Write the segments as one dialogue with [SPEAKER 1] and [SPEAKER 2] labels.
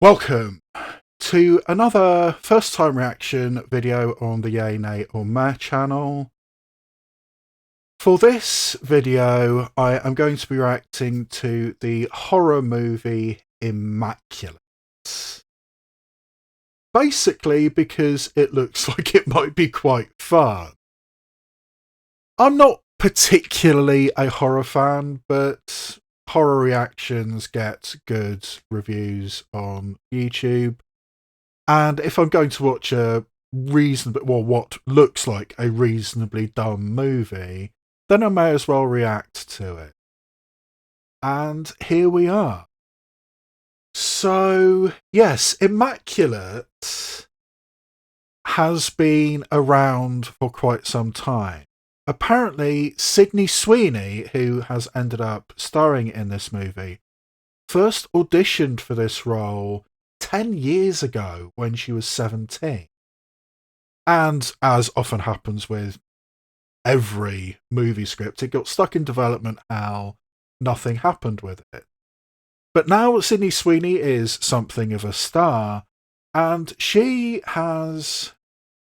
[SPEAKER 1] Welcome to another first time reaction video on the Yay, Nay or Meh channel. For this video, I am going to be reacting to the horror movie Immaculate. Basically because it looks like it might be quite fun. I'm not particularly a horror fan, but horror reactions get good reviews on YouTube. And if I'm going to watch a what looks like a reasonably dumb movie, then I may as well react to it. And here we are. So, yes, Immaculate has been around for quite some time. Apparently, Sydney Sweeney, who has ended up starring in this movie, first auditioned for this role 10 years ago when she was 17. And as often happens with every movie script, it got stuck in development hell, nothing happened with it. But now Sydney Sweeney is something of a star, and she has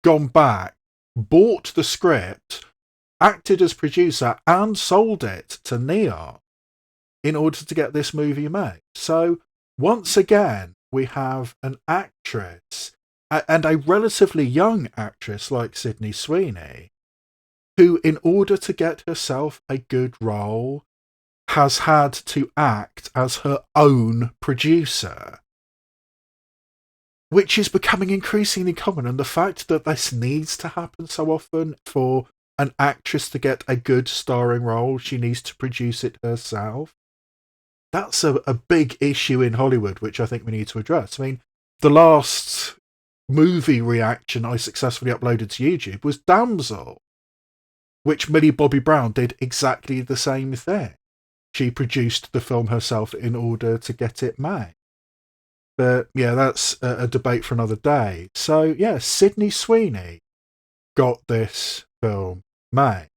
[SPEAKER 1] gone back, bought the script, acted as producer and sold it to Neon in order to get this movie made. So once again, we have an actress, and a relatively young actress like Sydney Sweeney, who in order to get herself a good role has had to act as her own producer, which is becoming increasingly common. And the fact that this needs to happen so often for an actress to get a good starring role, she needs to produce it herself. That's a big issue in Hollywood, which I think we need to address. I mean, the last movie reaction I successfully uploaded to YouTube was Damsel, which Millie Bobby Brown did exactly the same thing. She produced the film herself in order to get it made. But yeah, that's a debate for another day. So yeah, Sydney Sweeney got this film made.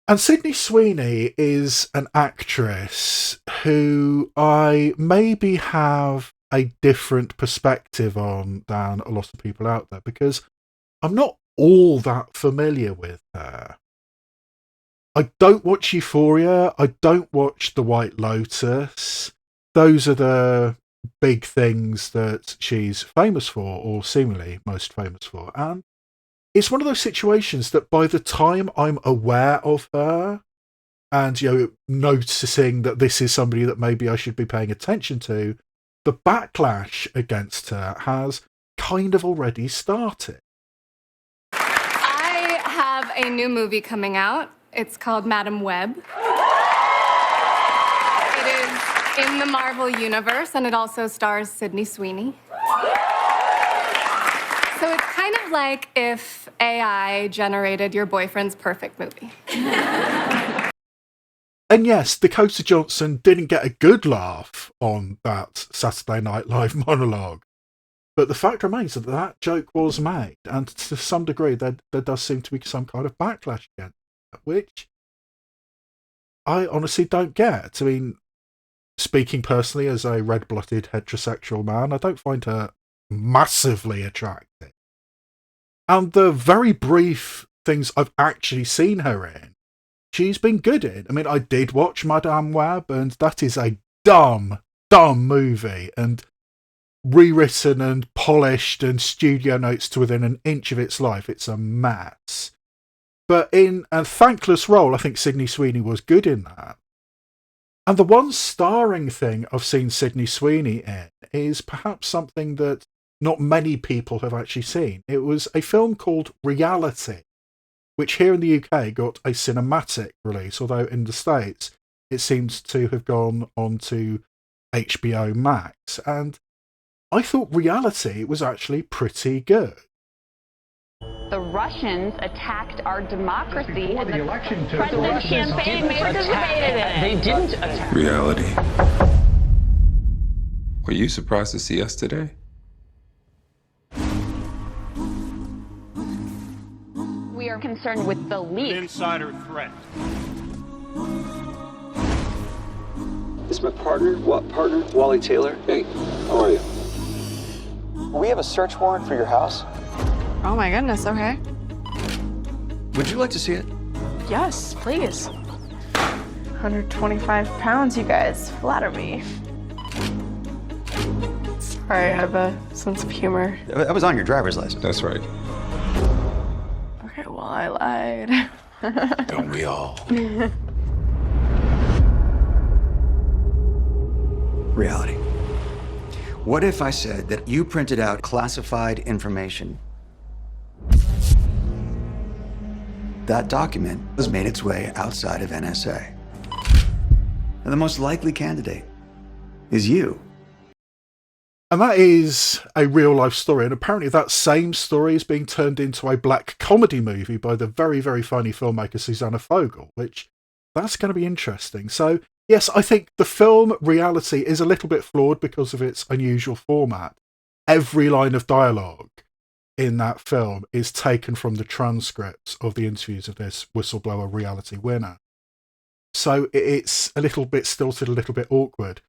[SPEAKER 1] And Sydney Sweeney is an actress who I maybe have a different perspective on than a lot of people out there, because I'm not all that familiar with her. I don't watch Euphoria, I don't watch The White Lotus. Those are the big things that she's famous for, or seemingly most famous for. And it's one of those situations that by the time I'm aware of her and, noticing that this is somebody that maybe I should be paying attention to, the backlash against her has kind of already started.
[SPEAKER 2] I have a new movie coming out. It's called Madam Web. It is in the Marvel Universe, and it also stars Sydney Sweeney. So it's kind of like if AI generated your boyfriend's perfect movie.
[SPEAKER 1] And yes, Dakota Johnson didn't get a good laugh on that Saturday Night Live monologue. But the fact remains that that joke was made, and to some degree there does seem to be some kind of backlash against it, which I honestly don't get. I mean, speaking personally as a red-blooded heterosexual man, I don't find her massively attractive. And the very brief things I've actually seen her in, she's been good in. I mean, I did watch Madame Web, and that is a dumb movie, and rewritten and polished and studio notes to within an inch of its life. It's a mess. But in A Thankless Role, I think Sydney Sweeney was good in that. And the one starring thing I've seen Sydney Sweeney in is perhaps something that not many people have actually seen. It was a film called Reality, which here in the UK got a cinematic release, although in the States it seems to have gone on to HBO Max. And I thought Reality was actually pretty good.
[SPEAKER 3] The Russians attacked our democracy, and the
[SPEAKER 4] election to
[SPEAKER 3] president's campaign participated in it.
[SPEAKER 4] They didn't attack.
[SPEAKER 5] Reality. Were you surprised to see us today?
[SPEAKER 3] We are concerned with the leak.
[SPEAKER 4] Insider threat. It's my partner, Wally Taylor. Hey, how are you? We have a search warrant for your house.
[SPEAKER 6] Oh my goodness, okay.
[SPEAKER 4] Would you like to see it?
[SPEAKER 6] Yes, please. 125 pounds, you guys. Flatter me. Sorry, I have a sense of humor.
[SPEAKER 4] That was on your driver's license.
[SPEAKER 5] That's right.
[SPEAKER 6] Okay, well, I lied.
[SPEAKER 5] Don't we all?
[SPEAKER 4] Reality. What if I said that you printed out classified information? That document has made its way outside of NSA. And the most likely candidate is you.
[SPEAKER 1] And that is a real life story. And apparently that same story is being turned into a black comedy movie by the very, very funny filmmaker Susanna Fogel, which that's going to be interesting. So, yes, I think the film reality is a little bit flawed because of its unusual format. Every line of dialogue in that film is taken from the transcripts of the interviews of this whistleblower reality winner. So it's a little bit stilted, a little bit awkward.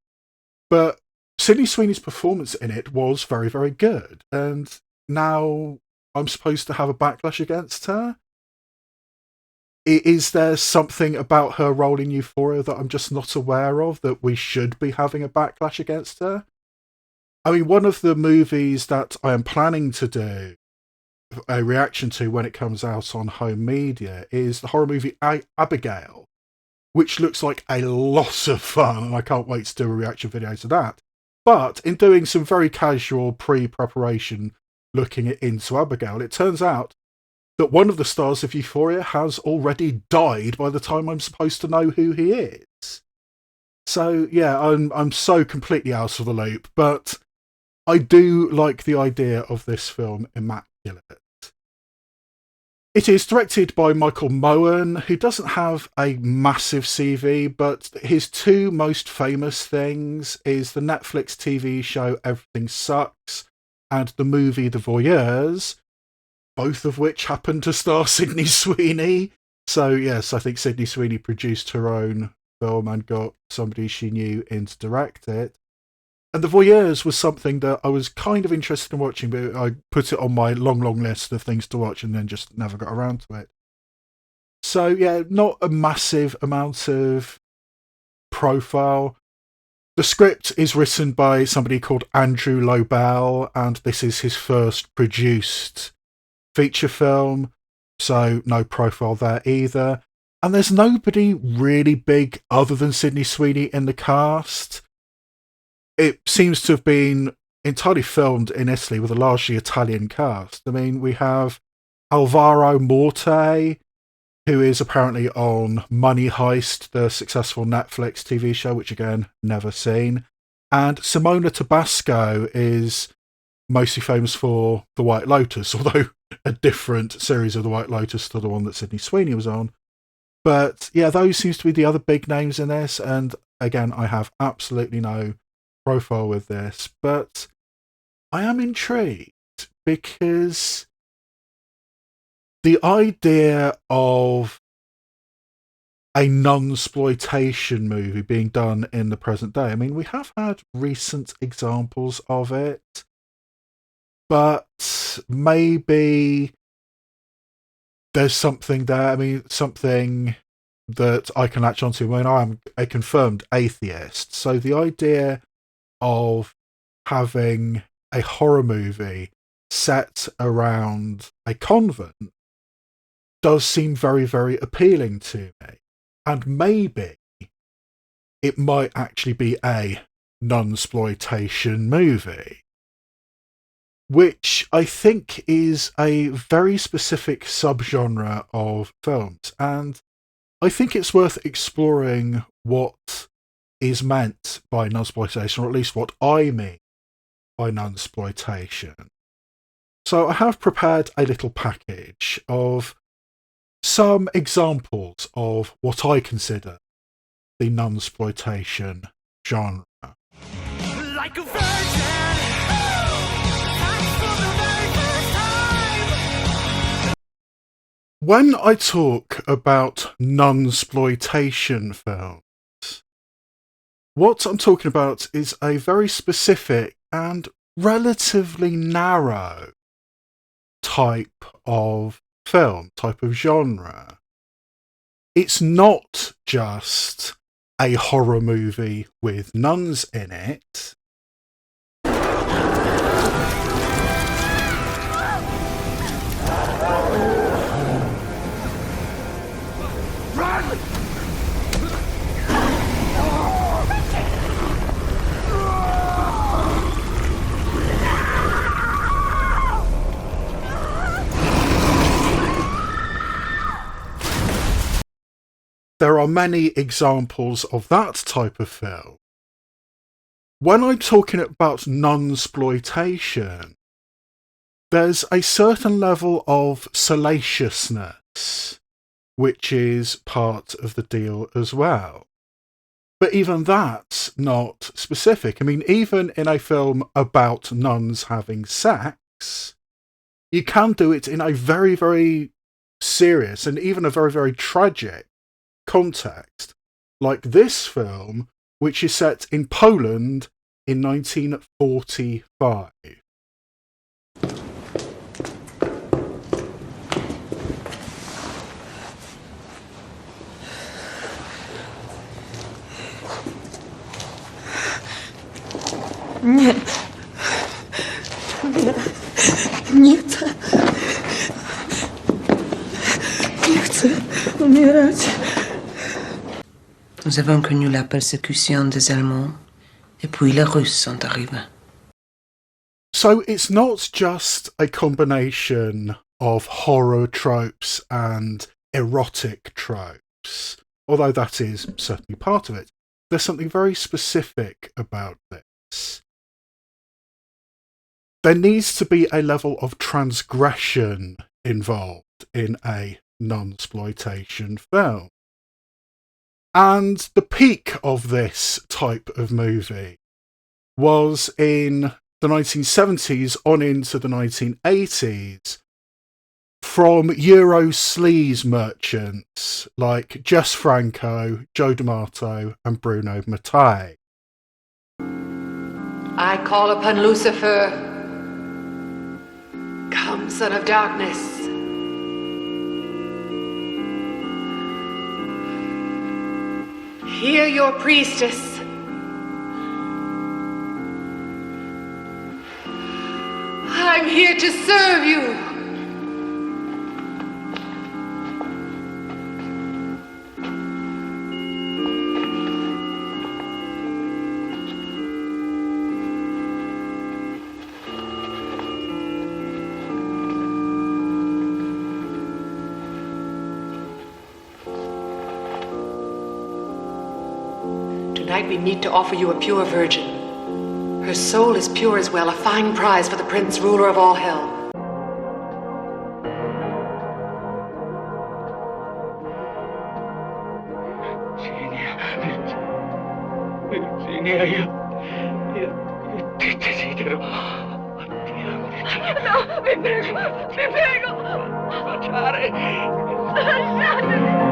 [SPEAKER 1] But Sydney Sweeney's performance in it was very, very good. And now I'm supposed to have a backlash against her? Is there something about her role in Euphoria that I'm just not aware of that we should be having a backlash against her? I mean, one of the movies that I am planning to do a reaction to when it comes out on home media is the horror movie Abigail, which looks like a lot of fun, and I can't wait to do a reaction video to that. But in doing some very casual pre-preparation looking into Abigail, it turns out that one of the stars of Euphoria has already died by the time I'm supposed to know who he is. So, yeah, I'm so completely out of the loop, but I do like the idea of this film, Immaculate. It is directed by Michael Mohan, who doesn't have a massive CV, but his two most famous things is the Netflix TV show Everything Sucks and the movie The Voyeurs, both of which happen to star Sydney Sweeney. So, yes, I think Sydney Sweeney produced her own film and got somebody she knew in to direct it. And The Voyeurs was something that I was kind of interested in watching, but I put it on my long, long list of things to watch and then just never got around to it. So, yeah, not a massive amount of profile. The script is written by somebody called Andrew Lobel, and this is his first produced feature film, so no profile there either. And there's nobody really big other than Sydney Sweeney in the cast. It seems to have been entirely filmed in Italy with a largely Italian cast. I mean, we have Alvaro Morte, who is apparently on Money Heist, the successful Netflix TV show, which again, never seen. And Simona Tabasco is mostly famous for The White Lotus, although a different series of The White Lotus to the one that Sydney Sweeney was on. But yeah, those seems to be the other big names in this. And again, I have absolutely no profile with this, but I am intrigued because the idea of a Nunspoitation movie being done in the present day, I mean, we have had recent examples of it, but maybe there's something there. I mean, something that I can latch onto when I'm a confirmed atheist. So the idea of having a horror movie set around a convent does seem very, very appealing to me. And maybe it might actually be a Nunspoitation movie, which I think is a very specific subgenre of films. And I think it's worth exploring what is meant by Nunspoitation, or at least what I mean by Nunspoitation. So I have prepared a little package of some examples of what I consider the Nunspoitation genre.
[SPEAKER 7] Like a virgin, thanks for the very first time.
[SPEAKER 1] When I talk about Nunspoitation films, What I'm talking about is a very specific and relatively narrow type of film, type of genre. It's not just a horror movie with nuns in it. There are many examples of that type of film. When I'm talking about Nunspoitation, there's a certain level of salaciousness, which is part of the deal as well. But even that's not specific. I mean, even in a film about nuns having sex, you can do it in a very, very serious and even a very, very tragic context, like this film, which is set in Poland in 1945.
[SPEAKER 8] Nie. Nie. Nie chcę. Nie chcę umierać.
[SPEAKER 9] Nous avons connu la persécution des Allemands, et puis les Russes sont arrivés.
[SPEAKER 1] So it's not just a combination of horror tropes and erotic tropes, although that is certainly part of it. There's something very specific about this. There needs to be a level of transgression involved in a Nunspoitation film. And the peak of this type of movie was in the 1970s on into the 1980s from Euro sleaze merchants like Jess Franco, Joe D'Amato and Bruno Mattei.
[SPEAKER 10] I call upon Lucifer. Come, son of darkness. Hear your priestess. I'm here to serve you. Tonight we meet to offer you a pure virgin. Her soul is pure as well, a fine prize for the prince ruler of all hell.
[SPEAKER 7] Virginia, io ti desidero. No, vi prego, baciare. Lasciatemi.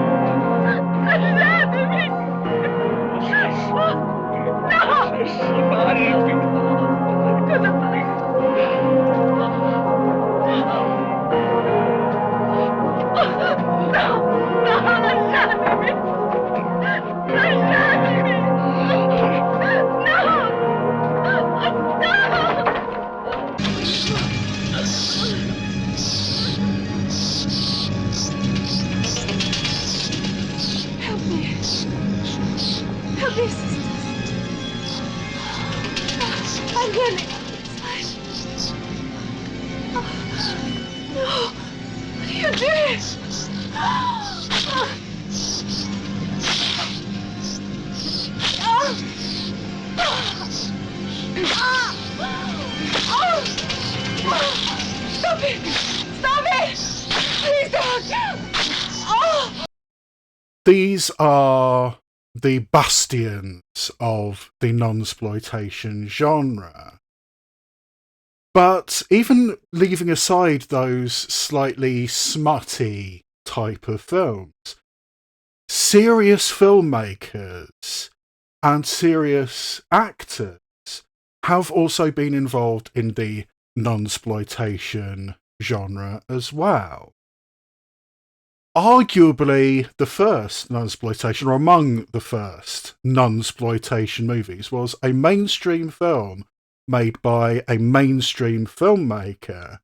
[SPEAKER 1] These are the bastions of the Nunspoitation genre. But even leaving aside those slightly smutty type of films, serious filmmakers and serious actors have also been involved in the Nunspoitation genre as well. Arguably the first Nunspoitation, or among the first Nunspoitation movies, was a mainstream film made by a mainstream filmmaker,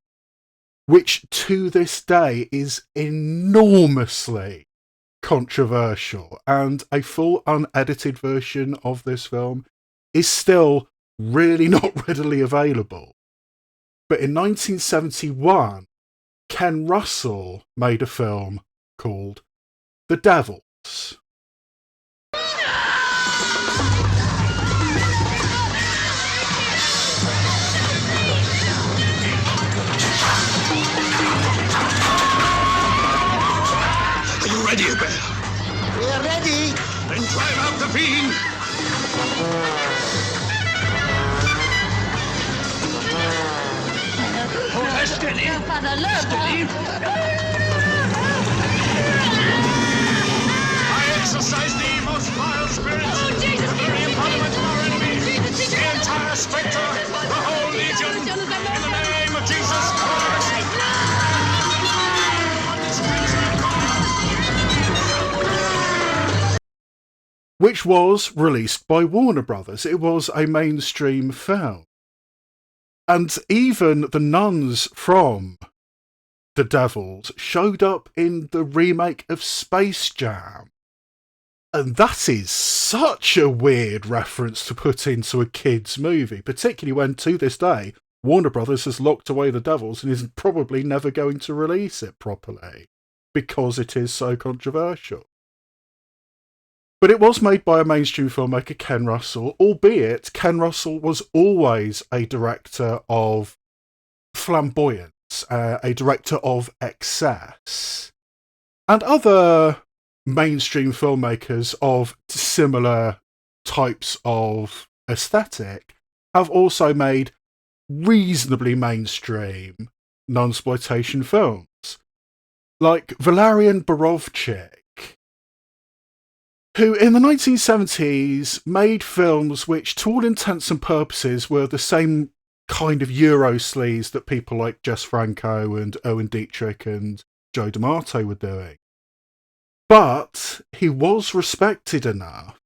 [SPEAKER 1] which to this day is enormously controversial, and a full unedited version of this film is still really not readily available. But in 1971, Ken Russell made a film called The Devils.
[SPEAKER 11] Are you ready, Hubert?
[SPEAKER 12] We're ready.
[SPEAKER 11] Then drive out the fiend. Steady. Steady. I exorcise the most vile spirits, the very embodiment of our enemies, the entire spectre, the whole legion, in the name of Jesus Christ.
[SPEAKER 1] Which was released by Warner Brothers. It was a mainstream film. And even the nuns from The Devils showed up in the remake of Space Jam. And that is such a weird reference to put into a kid's movie, particularly when, to this day, Warner Brothers has locked away The Devils and is probably never going to release it properly, because it is so controversial. But it was made by a mainstream filmmaker, Ken Russell, albeit Ken Russell was always a director of flamboyance, a director of excess. And other mainstream filmmakers of similar types of aesthetic have also made reasonably mainstream Nunspoitation films, like Valerian Borovchik, who in the 1970s made films which, to all intents and purposes, were the same kind of Euro sleaze that people like Jess Franco and Owen Dietrich and Joe D'Amato were doing. But he was respected enough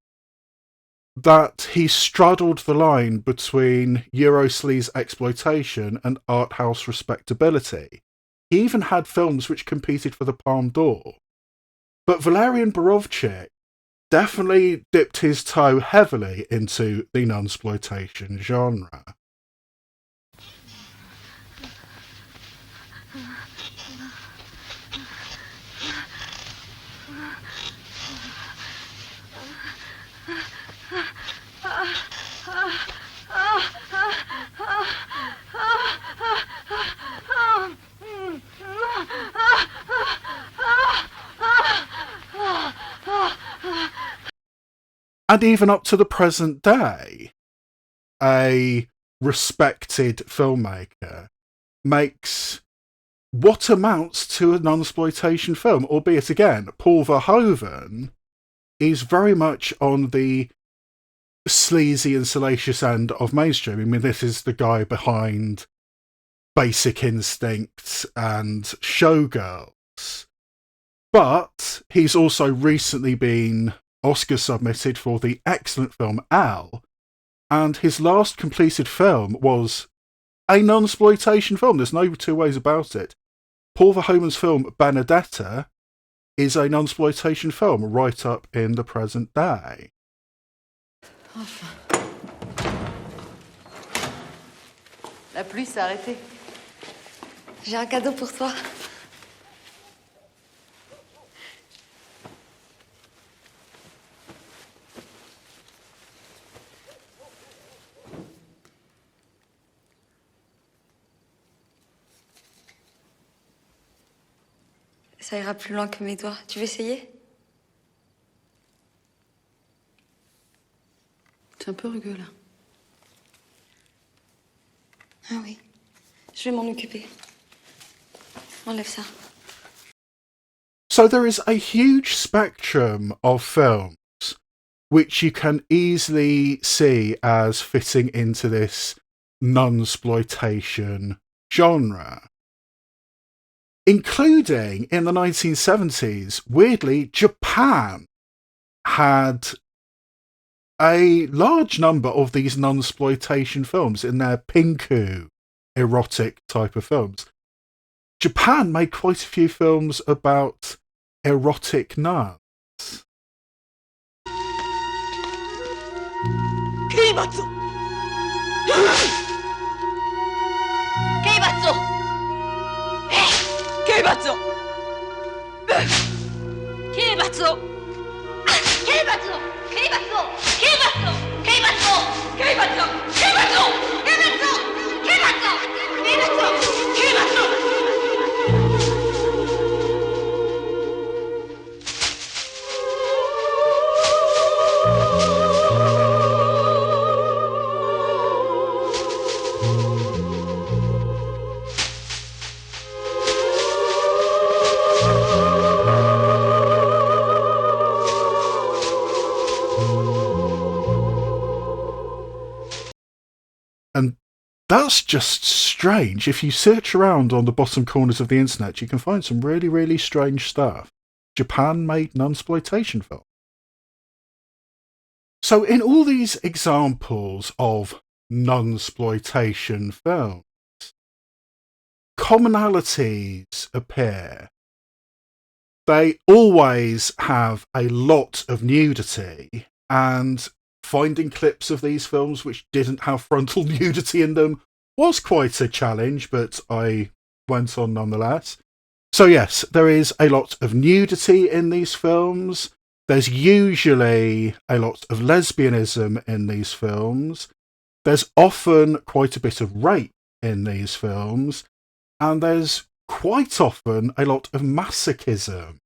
[SPEAKER 1] that he straddled the line between Euro sleaze exploitation and art house respectability. He even had films which competed for the Palme d'Or. But Valerian Borovchik definitely dipped his toe heavily into the Nunspoitation genre. And even up to the present day, a respected filmmaker makes what amounts to a Nunspoitation film, albeit again, Paul Verhoeven is very much on the sleazy and salacious end of mainstream. I mean, this is the guy behind Basic Instinct and Showgirls. But he's also recently been Oscar submitted for the excellent film Elle, and his last completed film was a Nunspoitation film. There's no two ways about it. Paul Verhoeven's film Benedetta is a Nunspoitation film right up in the present day.
[SPEAKER 13] Enfin. La pluie s'est arrêtée.
[SPEAKER 14] J'ai un cadeau pour toi. Ça ira plus loin que mes doigts. Tu veux essayer?
[SPEAKER 13] C'est un peu rugueux, là.
[SPEAKER 14] Ah oui. Je vais m'en occuper. Enlève ça.
[SPEAKER 1] So there is a huge spectrum of films which you can easily see as fitting into this Nunspoitation genre. Including in the 1970s, weirdly, Japan had a large number of these Nunspoitation films in their pinku erotic type of films. Japan made quite a few films about erotic nuns. And that's just strange. If you search around on the bottom corners of the internet, you can find some really, really strange stuff. Japan made Nunspoitation films. So in all these examples of Nunspoitation films, commonalities appear. They always have a lot of nudity, and finding clips of these films which didn't have frontal nudity in them was quite a challenge, but I went on nonetheless. So yes, there is a lot of nudity in these films. There's usually a lot of lesbianism in these films. There's often quite a bit of rape in these films. And there's quite often a lot of masochism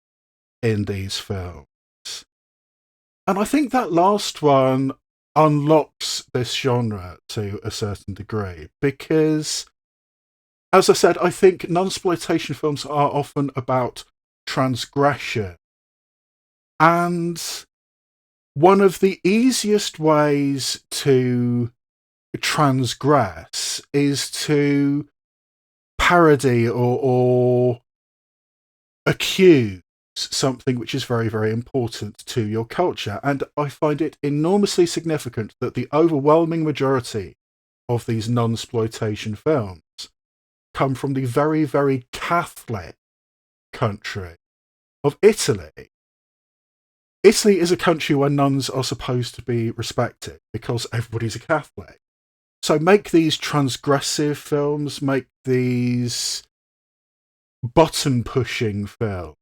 [SPEAKER 1] in these films. And I think that last one unlocks this genre to a certain degree because, as I said, I think Nunspoitation films are often about transgression. And one of the easiest ways to transgress is to parody or accuse something which is very, very important to your culture. And I find it enormously significant that the overwhelming majority of these Nunspoitation films come from the very, very Catholic country of Italy. Italy is a country where nuns are supposed to be respected because everybody's a Catholic. So make these transgressive films, make these button-pushing films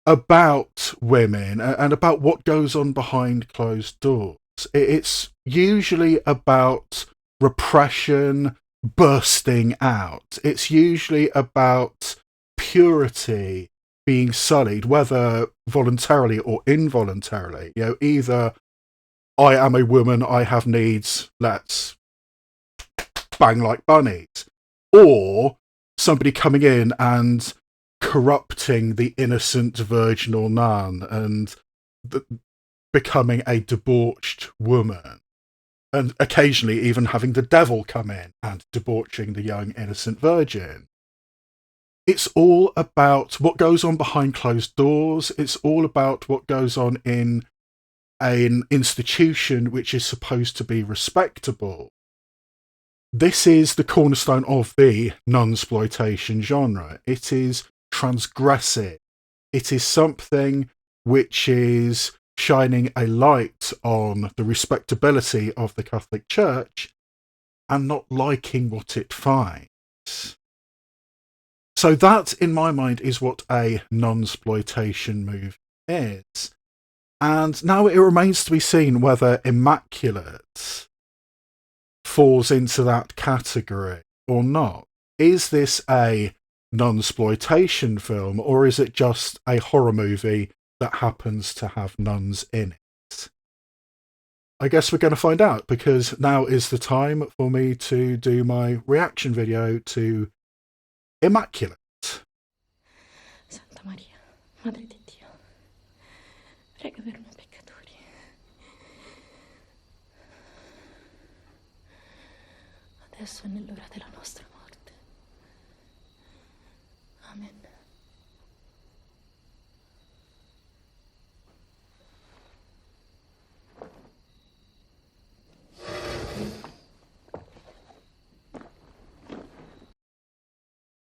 [SPEAKER 1] about women and about what goes on behind closed doors. It's usually about repression bursting out. It's usually about purity being sullied, whether voluntarily or involuntarily. You know, either I am a woman, I have needs, let's bang like bunnies. Or somebody coming in and corrupting the innocent virginal nun and becoming a debauched woman. And occasionally even having the devil come in and debauching the young innocent virgin. It's all about what goes on behind closed doors. It's all about what goes on in an institution which is supposed to be respectable. This is the cornerstone of the Nunspoitation genre. It is transgressive. It is something which is shining a light on the respectability of the Catholic Church and not liking what it finds. So that, in my mind, is what a Nunspoitation movie is. And now it remains to be seen whether Immaculate falls into that category or not. Is this a Nunspoitation film, or is it just a horror movie that happens to have nuns in it? I guess we're going to find out, because now is the time for me to do my reaction video to Immaculate.
[SPEAKER 8] Santa Maria, Madre di Dio, prega per noi peccatori, adesso è nell'ora della nostra morte. Amen.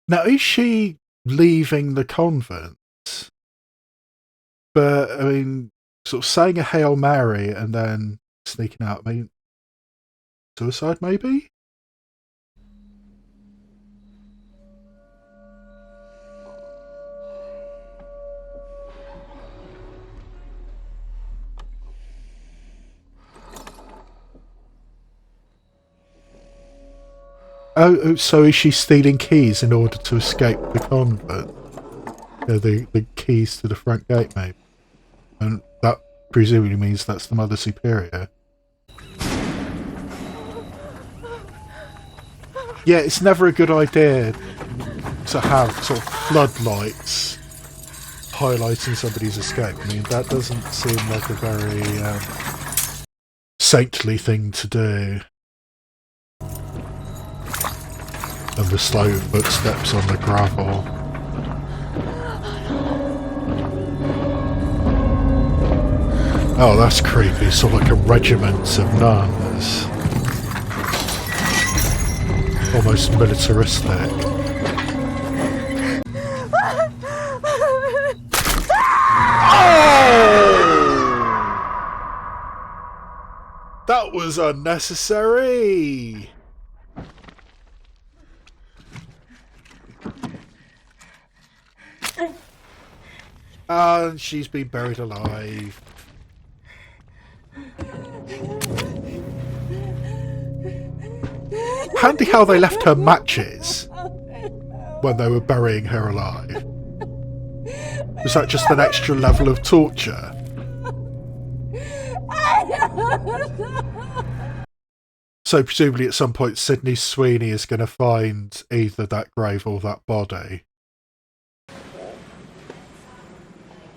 [SPEAKER 1] Now, is she leaving the convent? But, I mean, sort of saying a Hail Mary and then sneaking out. I mean, suicide, maybe? Oh, so is she stealing keys in order to escape the convent? The keys to the front gate, maybe. And that presumably means that's the Mother Superior. Yeah, it's never a good idea to have sort of floodlights highlighting somebody's escape. I mean, that doesn't seem like a very saintly thing to do. And the slow footsteps on the gravel. Oh, that's creepy. Sort of like a regiment of nuns. Almost militaristic. That was unnecessary! And she's been buried alive. Handy how they left her matches when they were burying her alive. Was that just an extra level of torture? So presumably at some point Sydney Sweeney is going to find either that grave or that body.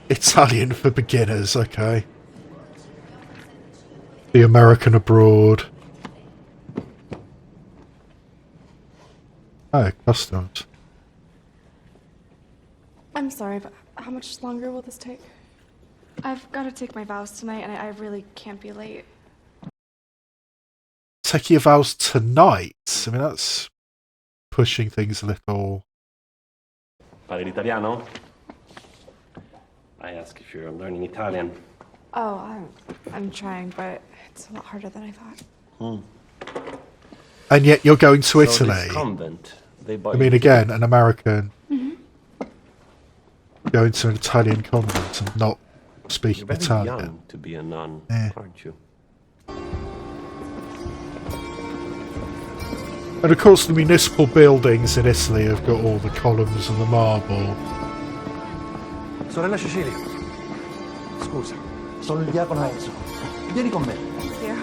[SPEAKER 1] Italian for beginners, okay. The American abroad. Oh, customs.
[SPEAKER 6] I'm sorry, but how much longer will this take? I've got to take my vows tonight, and I really can't be late.
[SPEAKER 1] Take your vows tonight? I mean, that's pushing things a little.
[SPEAKER 15] Parli l'italiano? I ask if you're learning Italian.
[SPEAKER 6] Oh, I'm trying, but it's a lot harder than I thought.
[SPEAKER 1] And yet you're going to
[SPEAKER 15] So
[SPEAKER 1] Italy.
[SPEAKER 15] this convent, they buy
[SPEAKER 1] I mean, again, an American
[SPEAKER 6] Mm-hmm.
[SPEAKER 1] going to an Italian convent and not speaking
[SPEAKER 15] You're very
[SPEAKER 1] Italian.
[SPEAKER 15] young to be a nun,
[SPEAKER 1] Yeah.
[SPEAKER 15] aren't you?
[SPEAKER 1] And of course the municipal buildings in Italy have got all the columns and the marble.
[SPEAKER 12] Sorella Cecilia, scusa, sono il diacono Enzo. Vieni con me.
[SPEAKER 6] Yeah.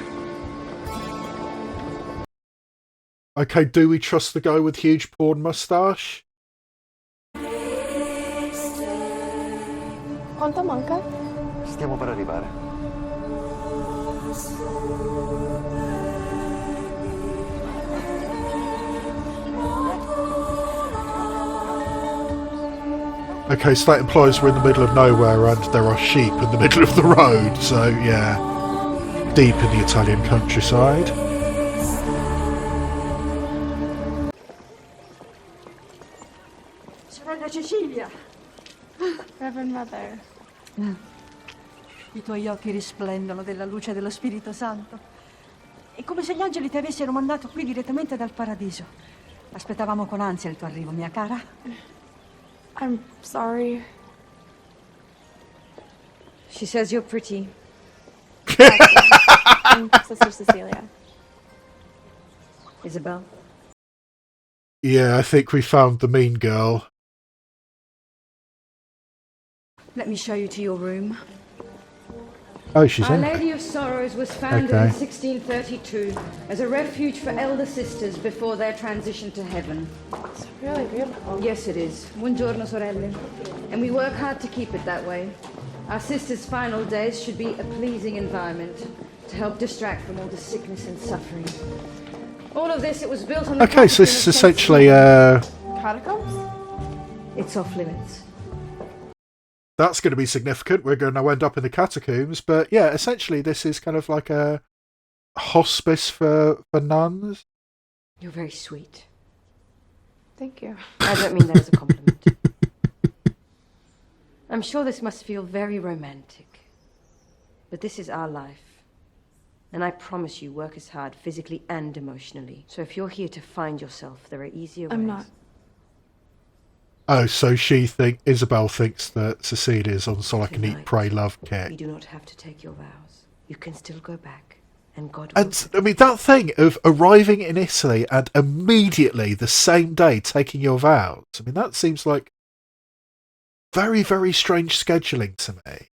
[SPEAKER 1] Okay, do we trust the guy with huge porn moustache?
[SPEAKER 6] Quanto manca?
[SPEAKER 12] Stiamo per arrivare.
[SPEAKER 1] Okay, so that implies we're in the middle of nowhere and there are sheep in the middle of the road, so yeah. Deep in the Italian countryside.
[SPEAKER 8] Sorella Cecilia!
[SPEAKER 6] Reverend Mother.
[SPEAKER 8] I tuoi occhi risplendono della luce dello Spirito Santo. È come se gli angeli ti avessero mandato qui direttamente dal paradiso. Aspettavamo con ansia il tuo arrivo, mia cara.
[SPEAKER 6] I'm sorry.
[SPEAKER 14] She says you're pretty.
[SPEAKER 6] I'm Sister Cecilia.
[SPEAKER 14] Isabel?
[SPEAKER 1] Yeah, I think we found the mean girl.
[SPEAKER 14] Let me show you to your room.
[SPEAKER 1] Oh, she's
[SPEAKER 14] Our
[SPEAKER 1] in
[SPEAKER 14] Lady
[SPEAKER 1] there.
[SPEAKER 14] of Sorrows was founded
[SPEAKER 1] Okay.
[SPEAKER 14] in 1632 as a refuge for elder sisters before their transition to heaven.
[SPEAKER 6] It's really beautiful.
[SPEAKER 14] Yes, it is. Buongiorno, sorelle. And we work hard to keep it that way. Our sisters' final days should be a pleasing environment to help distract from all the sickness and suffering. All of this, it was built on the
[SPEAKER 1] Okay, so this is essentially
[SPEAKER 6] Catacombs?
[SPEAKER 14] It's off limits.
[SPEAKER 1] that's going to be significant. We're going to end up in the catacombs, but yeah, essentially this is kind of like a hospice for nuns.
[SPEAKER 8] You're very sweet.
[SPEAKER 6] Thank you.
[SPEAKER 8] I don't mean that as a compliment. I'm sure this must feel very romantic. But this is our life. And I promise you, work is hard, physically and emotionally. So if you're here to find yourself, there are easier ways.
[SPEAKER 6] I'm not.
[SPEAKER 1] Oh, so Isabel thinks that Cecilia's on so like an eat, pray, love kick.
[SPEAKER 8] You do not have to take your vows. You can still go back, and God will.
[SPEAKER 1] And I mean, that thing of arriving in Italy and immediately the same day taking your vows. I mean, that seems like very, very strange scheduling to me,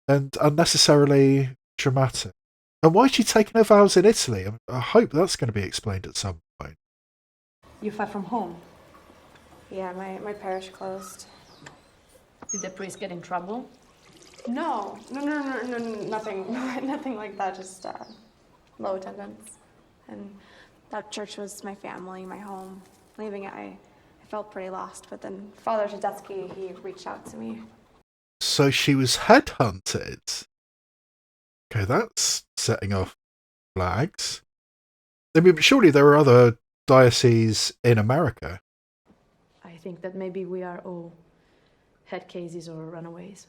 [SPEAKER 1] and unnecessarily dramatic. And why is she taking her vows in Italy? I hope that's going to be explained at some point.
[SPEAKER 8] You're far from home.
[SPEAKER 6] Yeah, my parish closed.
[SPEAKER 13] Did the priest get in trouble?
[SPEAKER 6] No, nothing, nothing like that. Just low attendance, and that church was my family, my home. Leaving it, I felt pretty lost. But then Father Tedeschi, he reached out to me.
[SPEAKER 1] So she was headhunted. Okay, that's setting off flags. I mean, surely there are other dioceses in America.
[SPEAKER 13] I think that maybe we are all head cases or runaways.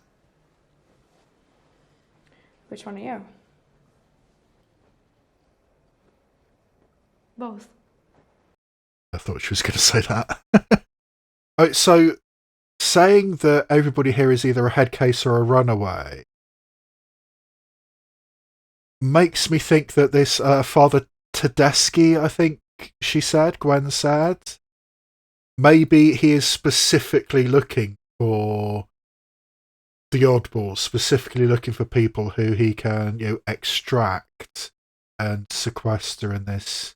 [SPEAKER 6] Which one are you?
[SPEAKER 13] Both.
[SPEAKER 1] I thought she was going to say that. Oh, so saying that everybody here is either a head case or a runaway makes me think that this Father Tedeschi, I think Gwen said, maybe he is specifically looking for the oddballs, specifically looking for people who he can, extract and sequester in this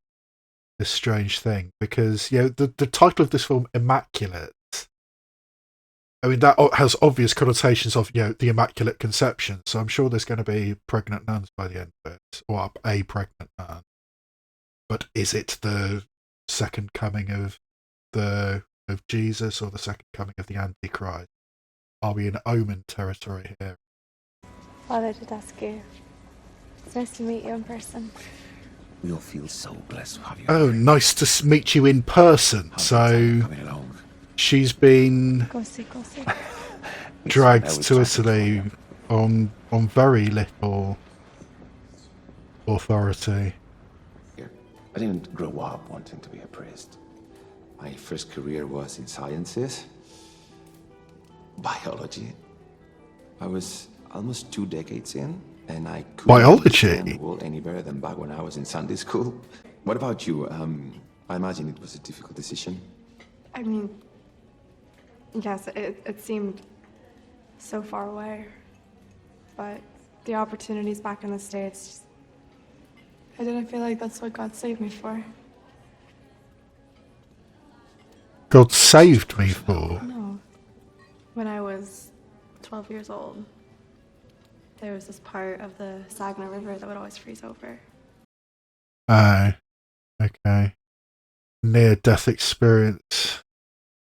[SPEAKER 1] strange thing. Because, the title of this film, Immaculate, I mean, that has obvious connotations of, the Immaculate Conception. So I'm sure there's going to be pregnant nuns by the end of it, or a pregnant nun. But is it the second coming of Jesus or the second coming of the Antichrist? Are we in Omen territory here?
[SPEAKER 6] Father Tedeschi, it's nice to meet you in person.
[SPEAKER 5] We all feel so blessed to have you.
[SPEAKER 1] Oh, nice to meet you in person. So she's been dragged to Italy on very little authority.
[SPEAKER 5] I didn't grow up wanting to be a priest. My first career was in sciences, biology. I was almost 2 decades in, and I couldn't understand the world any better than back when I was in Sunday school. What about you? I imagine it was a difficult decision.
[SPEAKER 6] I mean, yes, it seemed so far away, but the opportunities back in the States, I didn't feel like that's what God saved me for.
[SPEAKER 1] God saved me for?
[SPEAKER 6] No. When I was 12 years old, there was this part of the Sagna River that would always freeze over.
[SPEAKER 1] Okay. Near-death experience.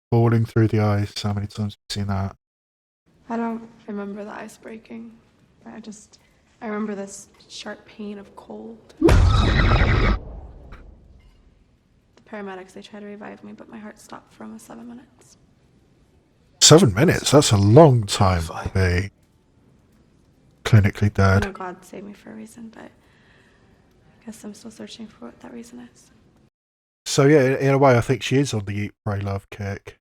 [SPEAKER 1] Falling through the ice. How many times have you seen that?
[SPEAKER 6] I don't remember the ice breaking. I remember this sharp pain of cold. The paramedics, they tried to revive me, but my heart stopped for almost 7 minutes.
[SPEAKER 1] 7 minutes? That's a long time to be clinically dead.
[SPEAKER 6] I know God saved me for a reason, but I guess I'm still searching for what that reason is.
[SPEAKER 1] So yeah, in a way, I think she is on the eat, pray, love kick.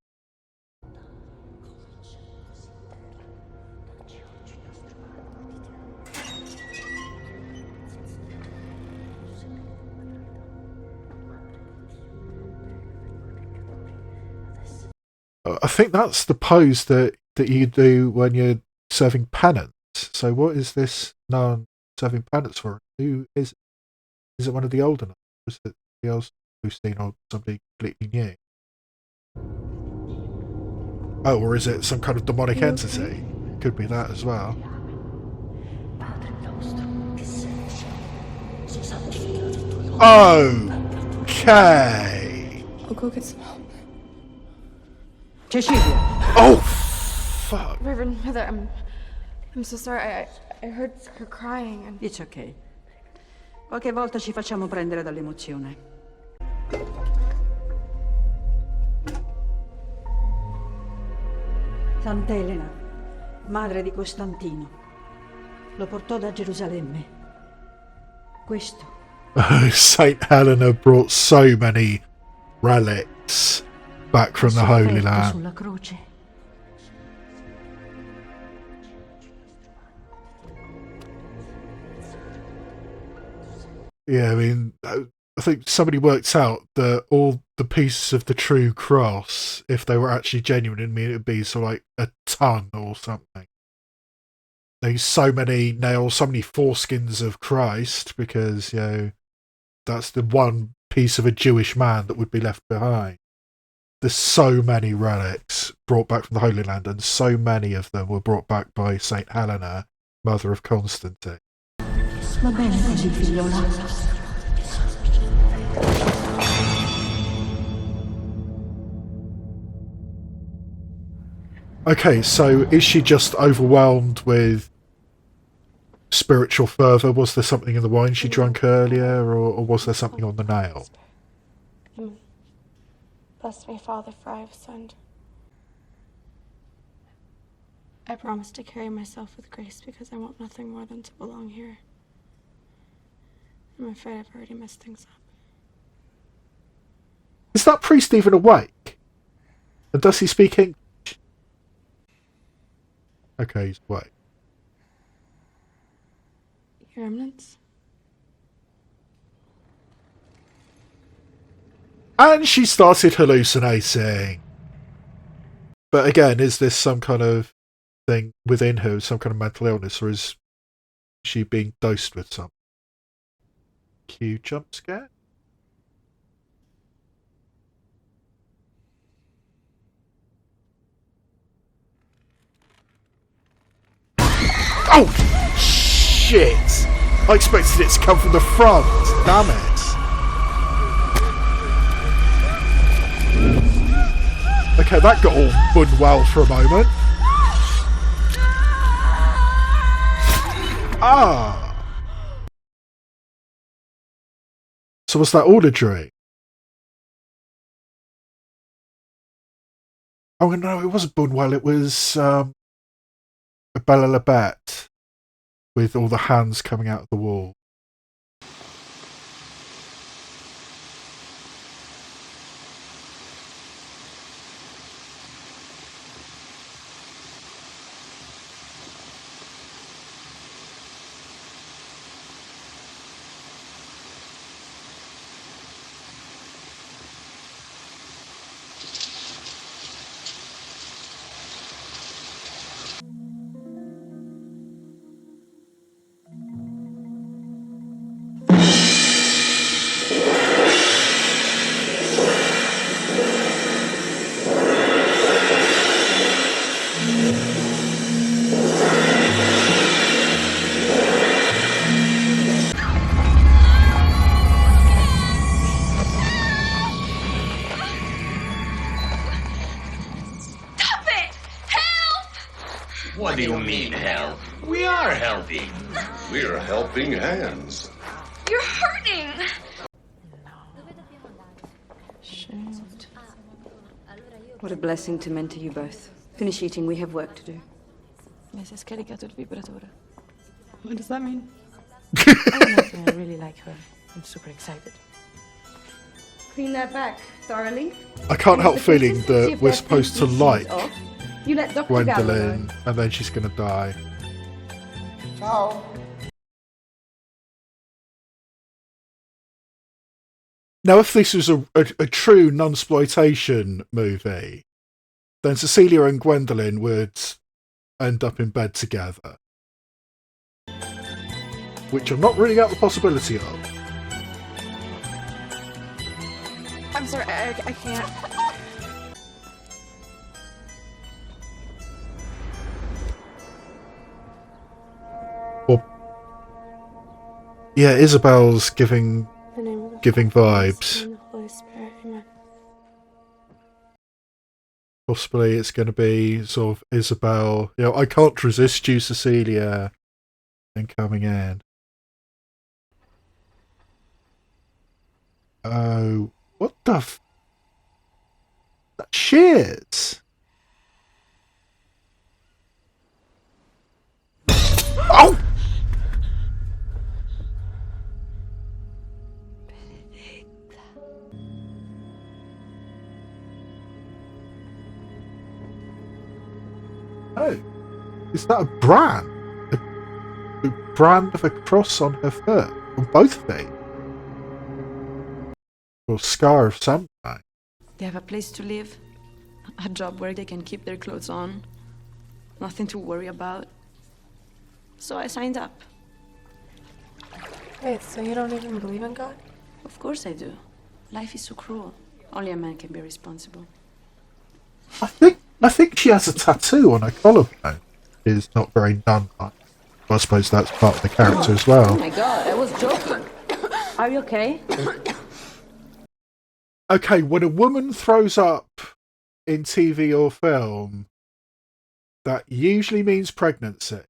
[SPEAKER 1] I think that's the pose that you do when you're serving penance. So what is this nun serving penance for? Who is it? Is it one of the older nuns? Or is it somebody else who's seen, or somebody completely new? Oh, or is it some kind of demonic entity? Could be that as well. Okay.
[SPEAKER 6] I'll go get some help.
[SPEAKER 8] Cecilia.
[SPEAKER 1] Oh, fuck.
[SPEAKER 6] Reverend Mother, I'm so sorry. I heard her crying and...
[SPEAKER 8] It's okay. Qualche volta ci facciamo prendere dall'emozione. Sant'Elena, madre di Costantino, lo portò da Gerusalemme. Questo.
[SPEAKER 1] Saint Helena brought so many relics back from the Holy Land.
[SPEAKER 8] Sulla croce.
[SPEAKER 1] Yeah, I mean, I think somebody worked out that all the pieces of the true cross, if they were actually genuine, I mean, it would be sort of like a ton or something. There's so many nails, so many foreskins of Christ, because, you know, that's the one piece of a Jewish man that would be left behind. There's so many relics brought back from the Holy Land, and so many of them were brought back by Saint Helena, mother of Constantine.
[SPEAKER 8] Va bene così, figliola.
[SPEAKER 1] Okay, so is she just overwhelmed with spiritual fervour? Was there something in the wine she drank earlier, or was there something on the nail?
[SPEAKER 6] Bless me, Father, for I have sinned. I promise to carry myself with grace because I want nothing more than to belong here. I'm afraid I've already messed things up.
[SPEAKER 1] Is that priest even awake? And does he speak English? Okay, he's awake.
[SPEAKER 6] Your Eminence?
[SPEAKER 1] And she started hallucinating. But again, is this some kind of thing within her, some kind of mental illness, or is she being dosed with something? Cue jump scare? Oh, shit! I expected it to come from the front. Damn it. Okay, that got all unwell for a moment. Ah! So was that auditory? Oh no, it wasn't Bunwell, it was Bella Labette with all the hands coming out of the wall.
[SPEAKER 16] What do you mean, help? We are helping.
[SPEAKER 11] We're helping hands.
[SPEAKER 17] You're hurting!
[SPEAKER 14] What a blessing to mentor you both. Finish eating, we have work to do.
[SPEAKER 6] Yes, es caricato il vibratore. What does that mean? Nothing, I really like her. I'm super excited.
[SPEAKER 14] Clean that back thoroughly.
[SPEAKER 1] I can't help feeling that we're supposed to like
[SPEAKER 14] You let Dr.
[SPEAKER 1] Gwendolyn, and then she's going to die.
[SPEAKER 14] Ciao.
[SPEAKER 1] Now, if this was a true Nunspoitation movie, then Cecilia and Gwendolyn would end up in bed together. Which I'm not ruling out the possibility of.
[SPEAKER 6] I'm sorry, I can't.
[SPEAKER 1] Well, yeah, Isabel's giving vibes. possibly it's going to be sort of Isabel. You know, I can't resist you, Cecilia, and coming in. Oh, what the? That Shears. Oh. Oh, is that a brand? A brand of a cross on her foot? On both feet? Or scar of some kind?
[SPEAKER 13] They have a place to live, a job where they can keep their clothes on, nothing to worry about. So I signed up.
[SPEAKER 6] Wait, so you don't even believe in God?
[SPEAKER 13] Of course I do. Life is so cruel. Only a man can be responsible.
[SPEAKER 1] I think she has a tattoo on her collarbone. It's not very nun-like. I suppose that's part of the character as well.
[SPEAKER 14] Oh my god, I was joking. Are you okay?
[SPEAKER 1] Okay, when a woman throws up in TV or film, that usually means pregnancy.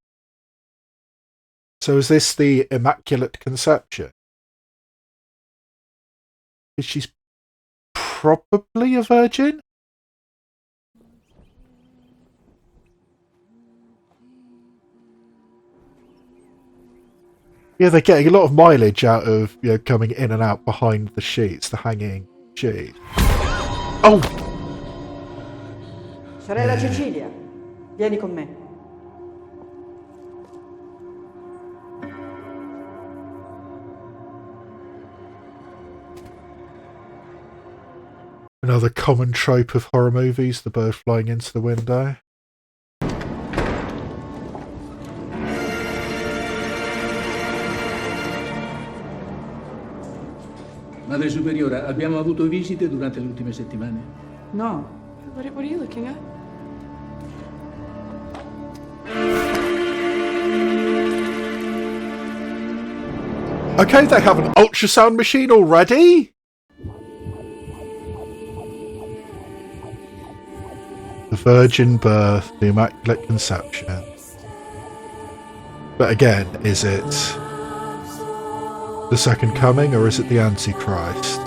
[SPEAKER 1] So is this the Immaculate Conception? Is she probably a virgin? Yeah, they're getting a lot of mileage out of, you know, coming in and out behind the sheets, the hanging sheet. Oh!
[SPEAKER 8] Sorella Cecilia, vieni con me.
[SPEAKER 1] Another common trope of horror movies, the bird flying into the window.
[SPEAKER 17] Madre Superiora, abbiamo avuto visite durante le ultime settimane?
[SPEAKER 8] No.
[SPEAKER 6] What are you looking at?
[SPEAKER 1] Okay, they have an ultrasound machine already? The virgin birth, the Immaculate Conception. But again, is it the second coming or is it the Antichrist?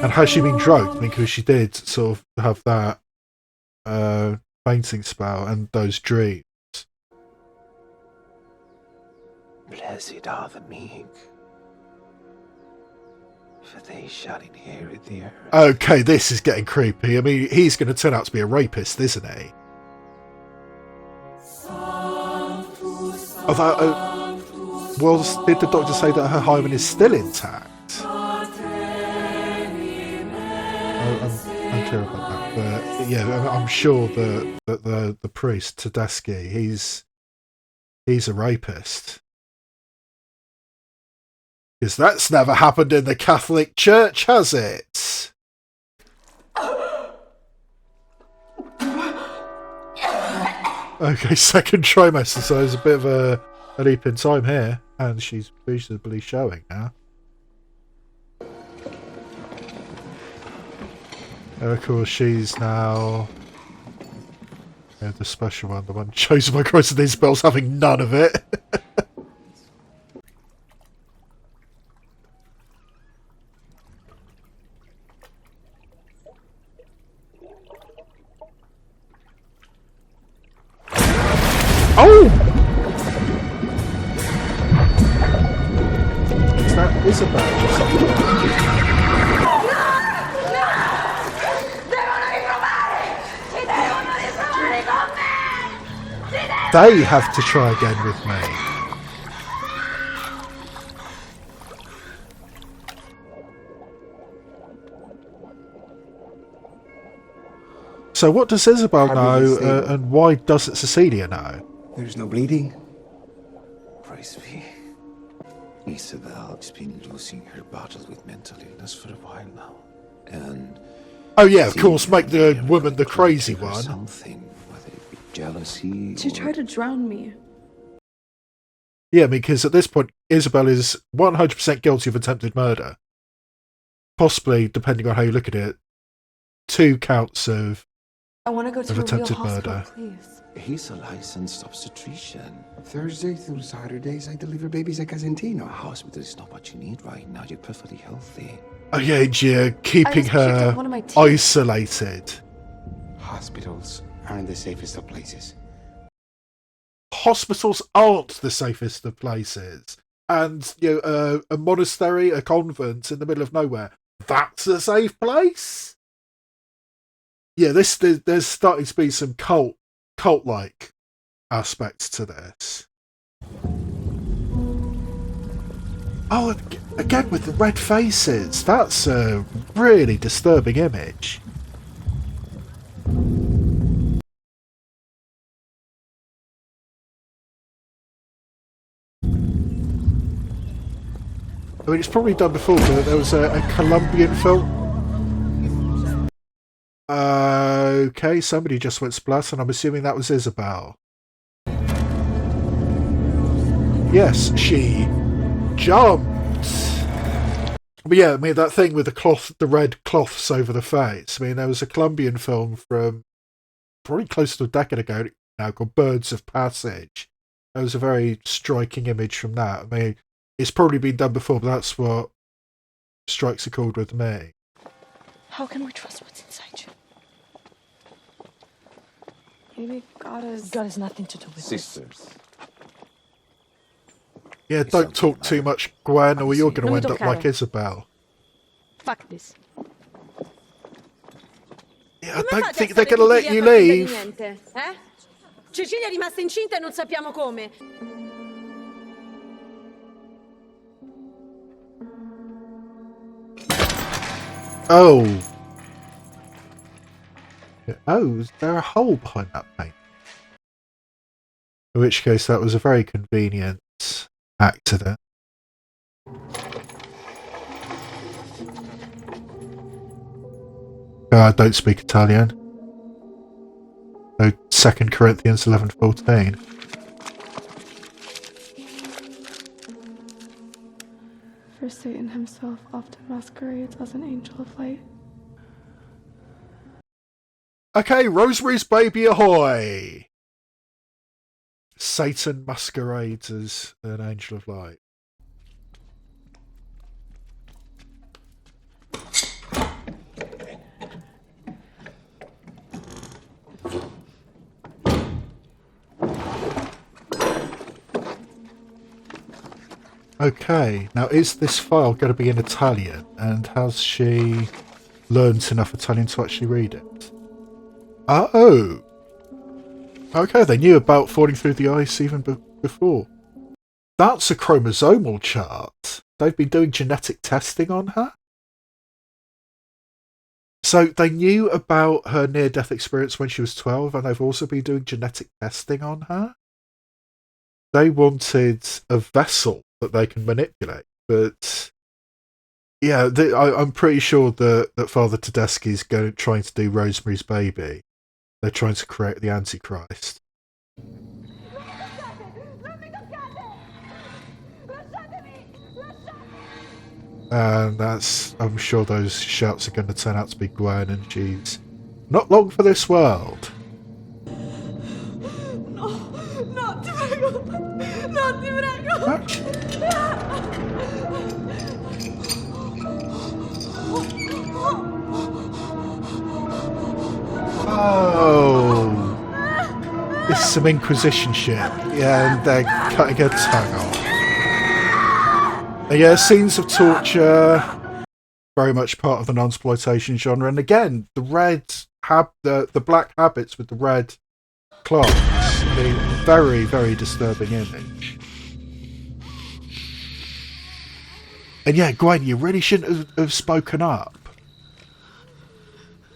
[SPEAKER 1] And has she been drugged? I mean, because she did sort of have that fainting spell and those dreams.
[SPEAKER 5] Blessed are the meek, for they shall inherit the earth.
[SPEAKER 1] Okay, this is getting creepy. I mean, he's going to turn out to be a rapist, isn't he? Although, well, did the doctor say that her hymen is still intact? I'm unclear about that, but yeah, I'm sure that the priest Tedeschi, he's a rapist. Because that's never happened in the Catholic Church, has it? Okay, second trimester, so there's a bit of a leap in time here. And she's reasonably showing now. And of course, she's now the special one, the one chosen by Christ of these spells, having none of it. Oh! Is that Isabel or something? They have to try again with me. So what does Isabel know, and why doesn't Cecilia know?
[SPEAKER 4] There's no bleeding.
[SPEAKER 5] Praise be. Isabel has been losing her battle with mental illness for a while now. And
[SPEAKER 1] oh yeah, of course, make the woman the crazy one.
[SPEAKER 5] Something, whether it be jealousy.
[SPEAKER 6] She tried to drown me.
[SPEAKER 1] Yeah, because at this point, Isabel is 100% guilty of attempted murder. Possibly, depending on how you look at it, 2 counts of
[SPEAKER 6] I want to go to a real
[SPEAKER 1] attempted
[SPEAKER 6] hospital,
[SPEAKER 1] murder.
[SPEAKER 6] please.
[SPEAKER 5] He's a licensed obstetrician.
[SPEAKER 18] Thursday through Saturdays, I deliver babies at Casentino.
[SPEAKER 5] A hospital is not what you need right now. You're perfectly healthy.
[SPEAKER 1] Oh yeah, you're keeping her isolated.
[SPEAKER 18] Hospitals aren't the safest of places.
[SPEAKER 1] Hospitals aren't the safest of places. And, you know, a monastery, a convent in the middle of nowhere, that's a safe place? Yeah, there's starting to be some cult-like aspects to this. Oh, again with the red faces. That's a really disturbing image. I mean, it's probably done before, but there was a Colombian film. Okay, somebody just went splat, and I'm assuming that was Isabel. Yes, she jumped. But yeah, I mean, that thing with the red cloths over the face. I mean, there was a Colombian film from probably close to a decade ago now called Birds of Passage. There was a very striking image from that. I mean, it's probably been done before, but that's what strikes a chord with me.
[SPEAKER 6] How can we trust what's inside you? Maybe God has nothing to do with
[SPEAKER 5] Sisters.
[SPEAKER 1] Yeah, don't talk too much, Gwen, or you're going to end up like Isabel.
[SPEAKER 14] Fuck this.
[SPEAKER 1] Yeah, I don't think they're going to let you leave.
[SPEAKER 14] Cecilia è rimasta incinta e non sappiamo come.
[SPEAKER 1] Oh. Oh, is there a hole behind that paint? In which case, that was a very convenient accident. I don't speak Italian. So 2 Corinthians 11:14.
[SPEAKER 6] For Satan himself often masquerades as an angel of light.
[SPEAKER 1] Okay, Rosemary's Baby Ahoy! Satan masquerades as an angel of light. Okay, now is this file going to be in Italian? And has she learned enough Italian to actually read it? Oh! Okay, they knew about falling through the ice even before. That's a chromosomal chart. They've been doing genetic testing on her? So they knew about her near-death experience when she was 12, and they've also been doing genetic testing on her? They wanted a vessel that they can manipulate, but yeah, I'm pretty sure that Father Tedeschi's trying to do Rosemary's Baby. They're trying to create the Antichrist. And I'm sure those shouts are going to turn out to be Gwen, and she's not long for this world.
[SPEAKER 7] No, ti prego. No, ti prego.
[SPEAKER 1] Oh, this is some Inquisition shit. Yeah, and they're cutting her tongue off. And yeah, scenes of torture, very much part of the Nunspoitation genre. And again, the black habits with the red cloths. I mean, very, very disturbing image. And yeah, Gwen, you really shouldn't have spoken up.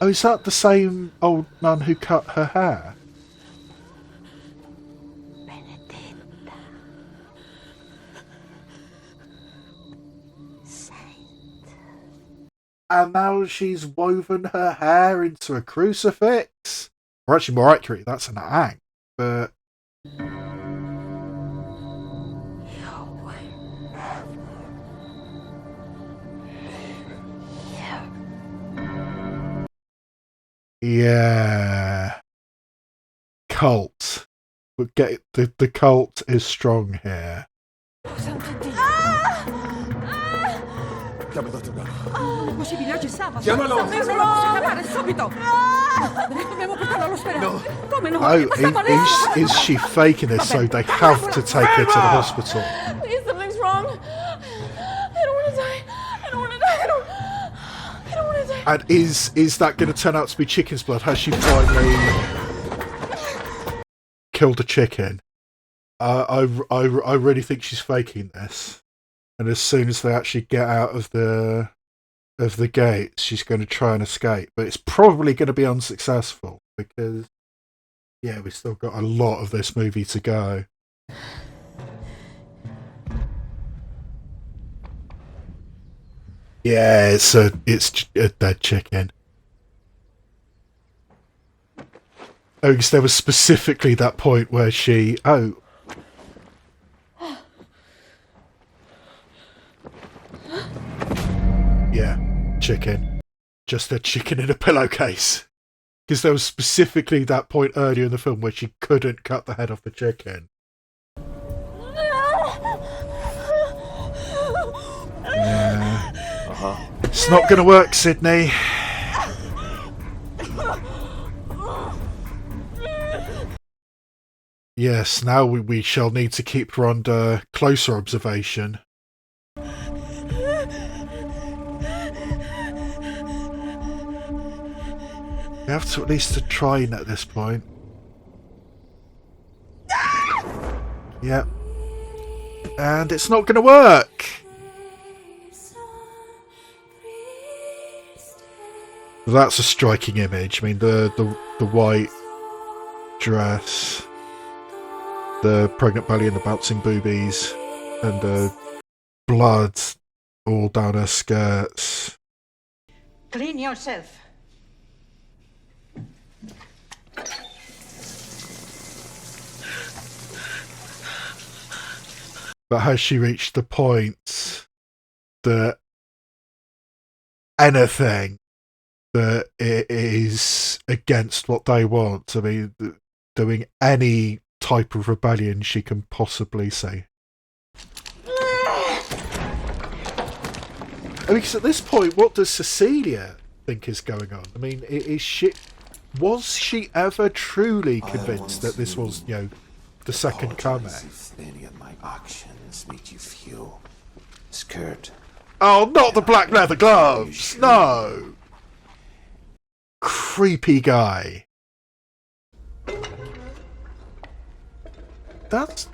[SPEAKER 1] Oh, is that the same old nun who cut her hair? And now she's woven her hair into a crucifix? Or actually, more accurately, that's an axe. But Yeah. Cult. But get the cult is strong here.
[SPEAKER 8] Non è possibile, oggi è sabato.
[SPEAKER 7] Chiamalo!
[SPEAKER 8] Non lo posso chiamare subito! Dobbiamo portarlo all'ospedale.
[SPEAKER 7] No.
[SPEAKER 8] Come no?
[SPEAKER 1] Oh, is she faking this so they have to take her to the hospital?
[SPEAKER 7] Please, something's wrong. I don't want to die. I don't want to die. I don't want to die.
[SPEAKER 1] And is that going to turn out to be chicken's blood? Has she finally killed a chicken? I really think she's faking this. And as soon as they actually get out of the gates, she's going to try and escape. But it's probably going to be unsuccessful because, yeah, we've still got a lot of this movie to go. Yeah, it's a dead chicken. Oh, because there was specifically that point where she... Oh. Yeah, chicken. Just a chicken in a pillowcase. Because there was specifically that point earlier in the film where she couldn't cut the head off the chicken. Yeah. It's not going to work, Sydney. Yes, now we shall need to keep her under closer observation. We have to at least try at this point. Yep. And it's not going to work. That's a striking image. I mean, the white dress, the pregnant belly and the bouncing boobies, and the blood all down her skirts.
[SPEAKER 8] Clean yourself.
[SPEAKER 1] But has she reached the point that anything that it is against what they want, I mean, doing any type of rebellion she can possibly see? I mean, 'cause at this point, what does Cecilia think is going on? I mean, was she ever truly convinced that this was, the second coming?
[SPEAKER 5] If any of my actions made you feel scared.
[SPEAKER 1] Oh, not the black leather gloves! No! Creepy guy. That's...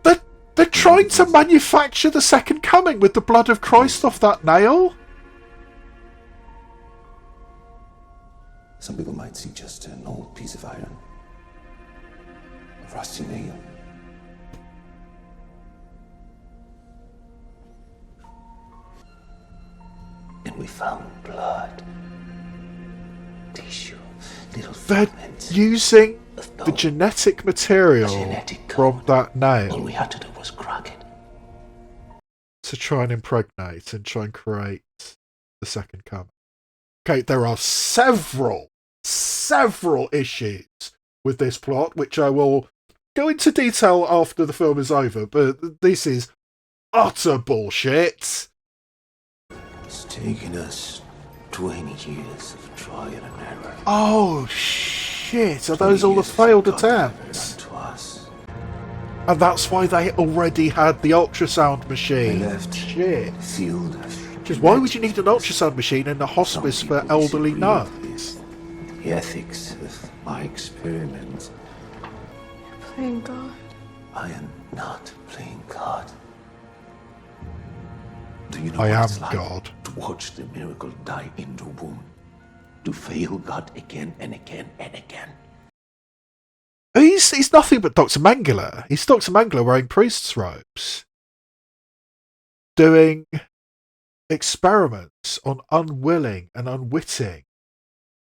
[SPEAKER 1] They're trying to manufacture the second coming with the blood of Christ off that nail?
[SPEAKER 5] Some people might see just an old piece of iron. A rusty nail. And we found blood. Tissue. Little fragments.
[SPEAKER 1] They're using the genetic material from that nail.
[SPEAKER 5] All we had to do was crack it.
[SPEAKER 1] To try and impregnate and try and create the second coming. Okay, there are several issues with this plot, which I will go into detail after the film is over, but this is utter bullshit.
[SPEAKER 5] It's taken us 20 years of trial and error.
[SPEAKER 1] Oh, shit. Are those all the failed attempts? And that's why they already had the ultrasound machine. Shit. Just why would you need an ultrasound machine in a hospice for elderly nuns?
[SPEAKER 5] The ethics of my experiment.
[SPEAKER 6] You're playing God.
[SPEAKER 5] I am not playing God. Do you know
[SPEAKER 1] I
[SPEAKER 5] what
[SPEAKER 1] am
[SPEAKER 5] it's like
[SPEAKER 1] God.
[SPEAKER 5] to watch the miracle die in the womb? To fail God again and again and again.
[SPEAKER 1] He's nothing but Dr. Mengele. He's Dr. Mengele wearing priest's robes. Doing experiments on unwilling and unwitting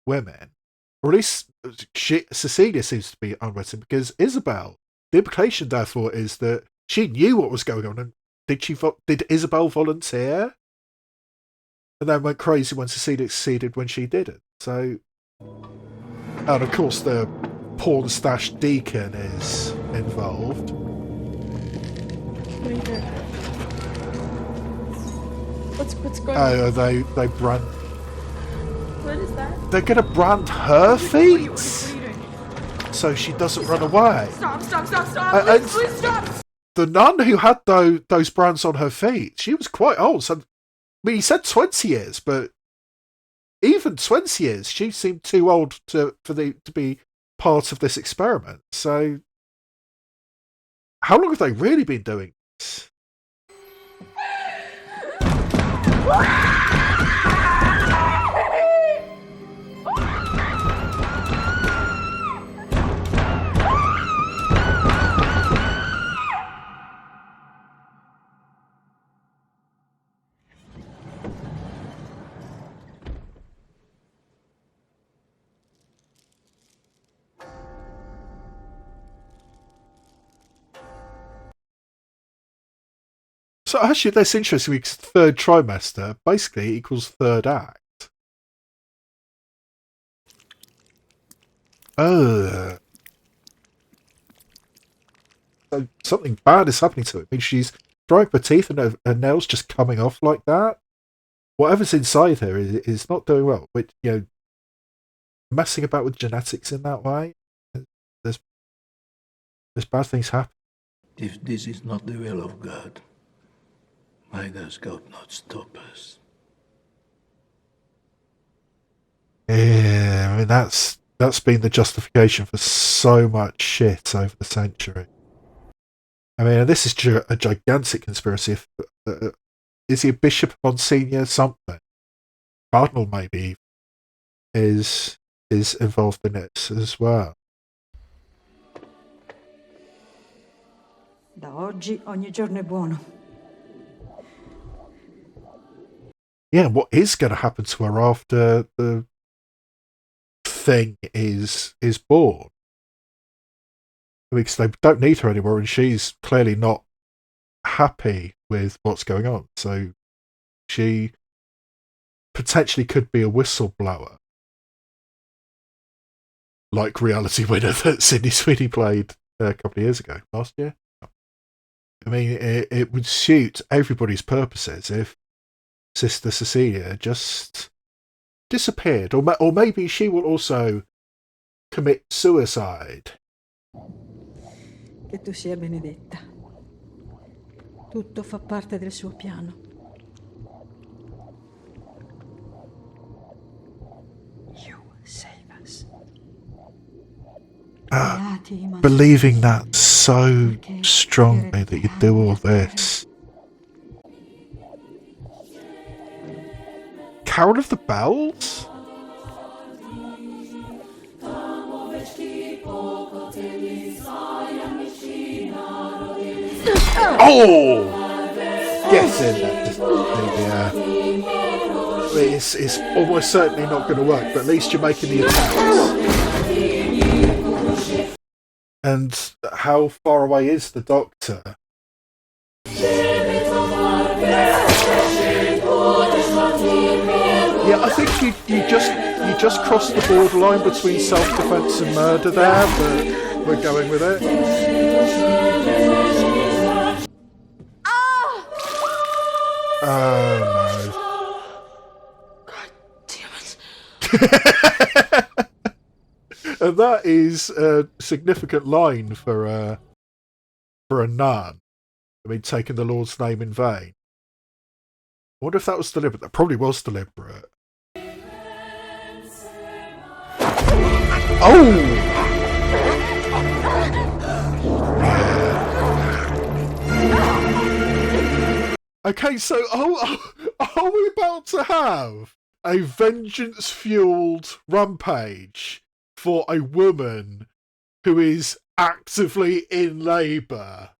[SPEAKER 1] women. Or at least Cecilia seems to be unwitting, because Isabel, the implication therefore is that she knew what was going on. And did Isabel volunteer and then went crazy when Cecilia succeeded when she didn't. So, and of course the porn stash deacon is involved.
[SPEAKER 6] What's going on?
[SPEAKER 1] Oh, they brand.
[SPEAKER 6] What is that?
[SPEAKER 1] They're gonna brand her feet, so she doesn't run away.
[SPEAKER 6] Stop! Please stop!
[SPEAKER 1] The nun who had those brands on her feet, she was quite old. So, I mean, he said 20 years, but even 20 years, she seemed too old to be part of this experiment. So, how long have they really been doing this? So actually, that's interesting because third trimester basically equals third act. So something bad is happening to her. I mean, she's drying her teeth and her nails just coming off like that. Whatever's inside her is not doing well. Which, you know, messing about with genetics in that way, there's bad things happen.
[SPEAKER 17] If this is not the will of God, why does God not stop us?
[SPEAKER 1] Yeah, I mean that's been the justification for so much shit over the century. I mean, this is a gigantic conspiracy. Is he a bishop, monsignor, something? Cardinal maybe is involved in it as well.
[SPEAKER 8] Da oggi ogni giorno è buono.
[SPEAKER 1] Yeah, what is going to happen to her after the thing is born? Because they don't need her anymore, and she's clearly not happy with what's going on. So she potentially could be a whistleblower, like Reality Winner that Sydney Sweeney played a couple of years ago, last year. I mean, it would suit everybody's purposes if Sister Cecilia just disappeared, or maybe she will also commit suicide.
[SPEAKER 8] Che tu sia benedetta. Tutto fa parte del suo piano. You save us.
[SPEAKER 1] Believing that so strongly that you do all this. Carol of the Bells? Oh! Get in there. It's almost certainly not going to work, but at least you're making the attempt. And how far away is the doctor? Yeah, I think you just crossed the borderline between self-defense and murder there, but we're going with it. Oh no!
[SPEAKER 7] God damn it!
[SPEAKER 1] And that is a significant line for a nun. I mean, taking the Lord's name in vain. I wonder if that was deliberate. That probably was deliberate. Oh! Okay, so are we about to have a vengeance-fueled rampage for a woman who is actively in labour?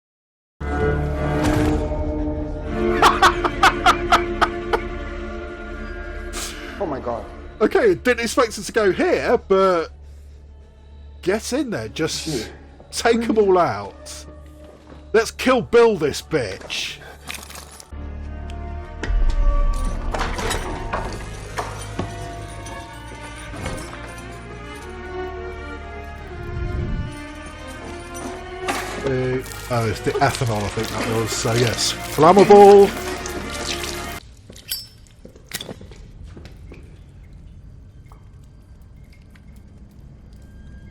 [SPEAKER 18] Oh my god.
[SPEAKER 1] Okay, didn't expect it to go here, but get in there. Just take them all out. Let's Kill Bill this bitch. Oh, it's the ethanol, I think that was. So yes, flammable.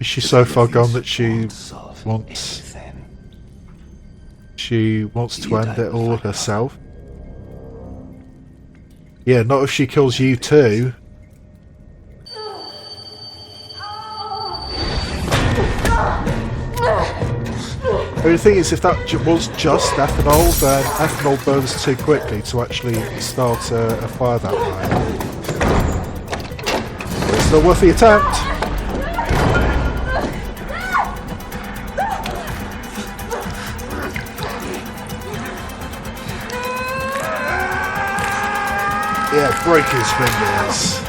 [SPEAKER 1] Is she so far gone that she wants to end it all herself? Yeah, not if she kills you too. The thing is, if that was just ethanol, then ethanol burns too quickly to actually start a fire that way. But it's still worth the attempt. Yeah, break his fingers.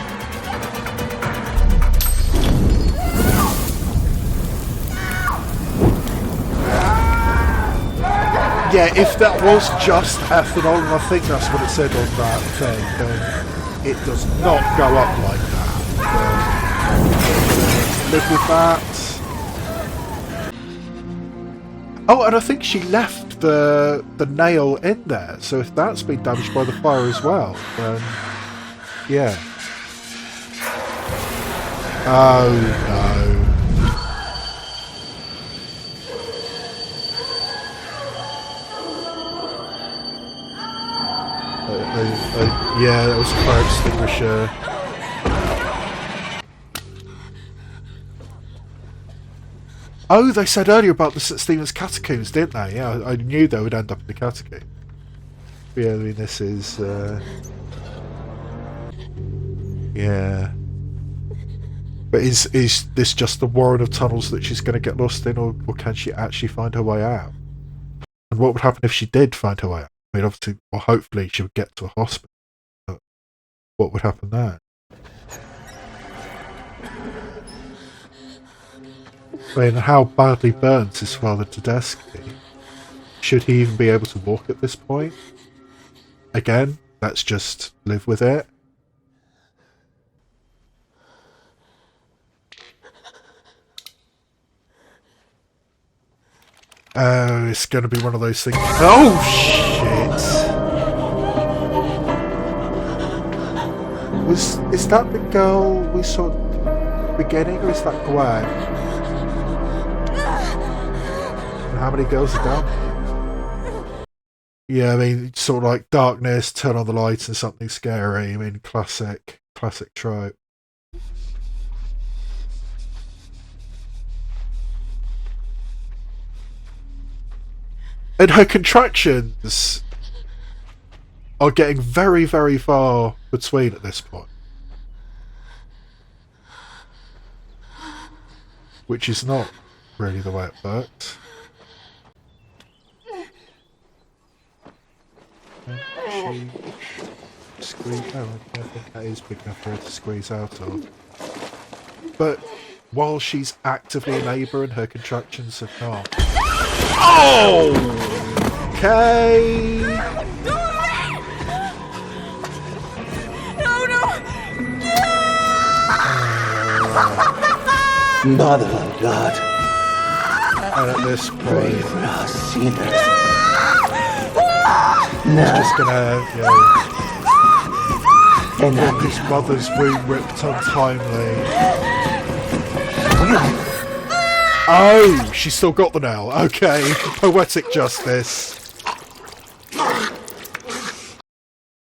[SPEAKER 1] Yeah, if that was just ethanol, and I think that's what it said on that thing, then it does not go up like that. Live with that. Oh, and I think she left the nail in there, so if that's been damaged by the fire as well, then yeah. Oh no. Yeah, that was a fire extinguisher. Oh, they said earlier about the St. Stephen's catacombs, didn't they? Yeah, I knew they would end up in the catacomb. Yeah, I mean, this is... yeah. But is this just the warren of tunnels that she's going to get lost in, or can she actually find her way out? And what would happen if she did find her way out? I mean, obviously, well, hopefully she would get to a hospital. But what would happen there? I mean, how badly burnt is Father Tedeschi? Should he even be able to walk at this point? Again, let's just live with it. Oh, it's going to be one of those things. Oh, shit! Is that the girl we saw at the beginning, or is that Gwen? And how many girls are down? Yeah, I mean, sort of like darkness, turn on the lights and something scary. I mean, classic trope. And her contractions are getting very, very far between at this point. Which is not really the way it works. She squeeze out. I think that is big enough for her to squeeze out of. But while she's actively in labour and her contractions have not. Oh! Okay.
[SPEAKER 17] Mother of God.
[SPEAKER 1] And at this point,
[SPEAKER 17] for us sinners.
[SPEAKER 1] it's just gonna, you know, get this mother's womb ripped untimely. Oh, she's still got the nail. Okay, poetic justice.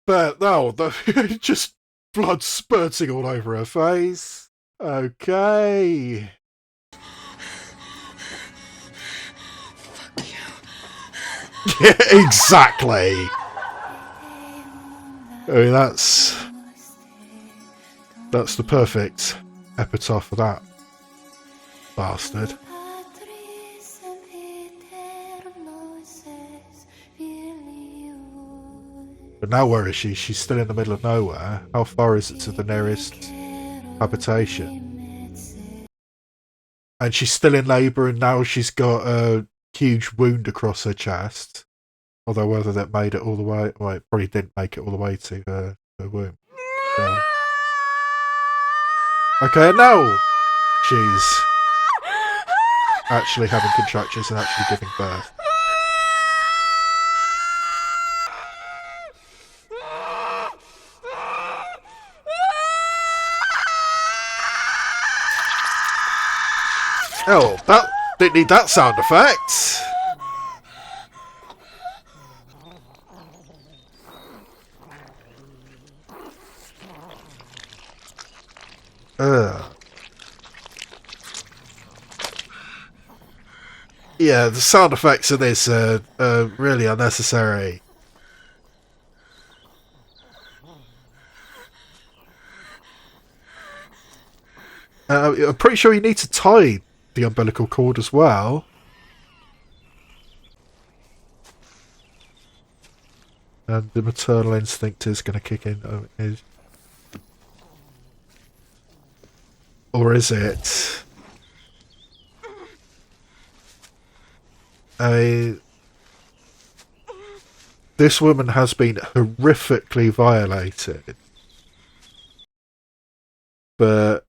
[SPEAKER 1] But no, just blood spurting all over her face. Okay. Yeah, exactly. I mean, that's the perfect epitaph for that bastard. But now where is she? She's still in the middle of nowhere. How far is it to the nearest habitation? And she's still in labour, and now she's got a huge wound across her chest. Although whether that made it all the way... Well, it probably didn't make it all the way to her womb. So. Okay, now she's actually having contractions and actually giving birth. Oh, that didn't need that sound effect. Yeah, the sound effects of this are really unnecessary. I'm pretty sure you need to tie the umbilical cord as well. And the maternal instinct is going to kick in. Or is it? This woman has been horrifically violated. But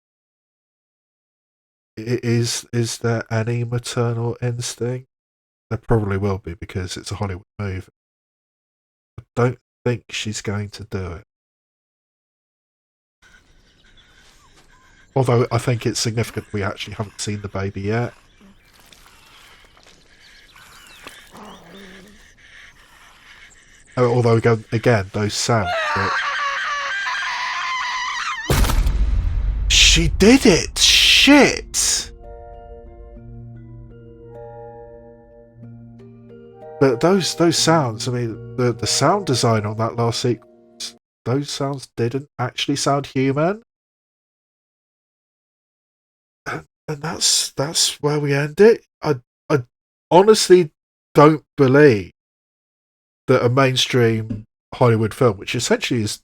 [SPEAKER 1] is there any maternal instinct? There probably will be, because it's a Hollywood movie. I don't think she's going to do it. Although I think it's significant we actually haven't seen the baby yet. Although, again, those sounds. She did it! Shit! But those sounds, I mean, the sound design on that last sequence, those sounds didn't actually sound human. And that's where we end it. I honestly don't believe that a mainstream Hollywood film, which essentially is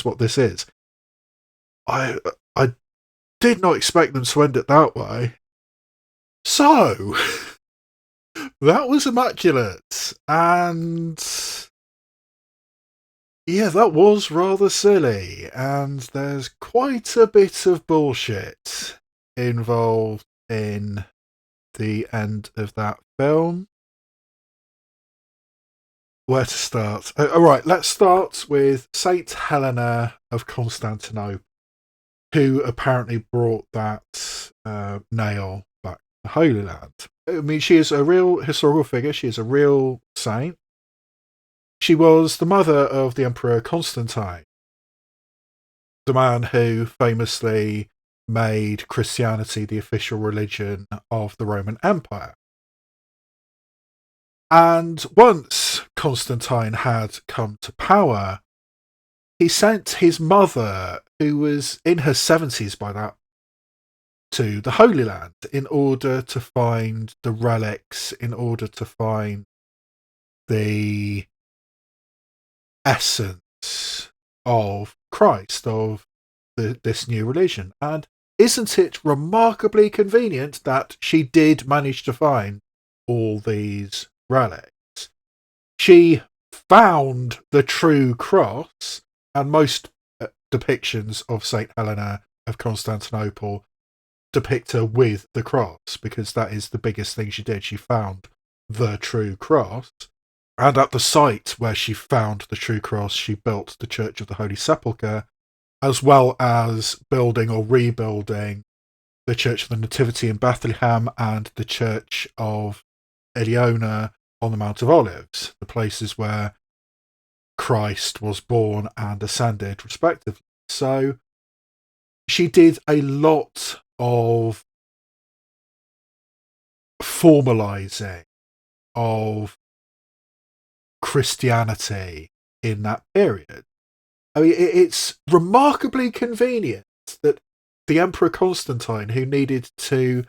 [SPEAKER 1] what this is. I did not expect them to end it that way. So that was Immaculate, and yeah, that was rather silly, and there's quite a bit of bullshit involved in the end of that film. Where to start? Alright, let's start with Saint Helena of Constantinople, who apparently brought that nail back to the Holy Land. I mean, she is a real historical figure. She is a real saint. She was the mother of the Emperor Constantine, the man who famously made Christianity the official religion of the Roman Empire. And once Constantine had come to power, he sent his mother, who was in her 70s by that, to the Holy Land in order to find the relics, in order to find the essence of Christ, of this new religion. And isn't it remarkably convenient that she did manage to find all these relics? She found the true cross, and most depictions of St. Helena of Constantinople depict her with the cross, because that is the biggest thing she did. She found the true cross, and at the site where she found the true cross, she built the Church of the Holy Sepulchre, as well as building or rebuilding the Church of the Nativity in Bethlehem and the Church of Eleona on the Mount of Olives, the places where Christ was born and ascended, respectively. So she did a lot of formalizing of Christianity in that period. I mean, it's remarkably convenient that the Emperor Constantine, who needed to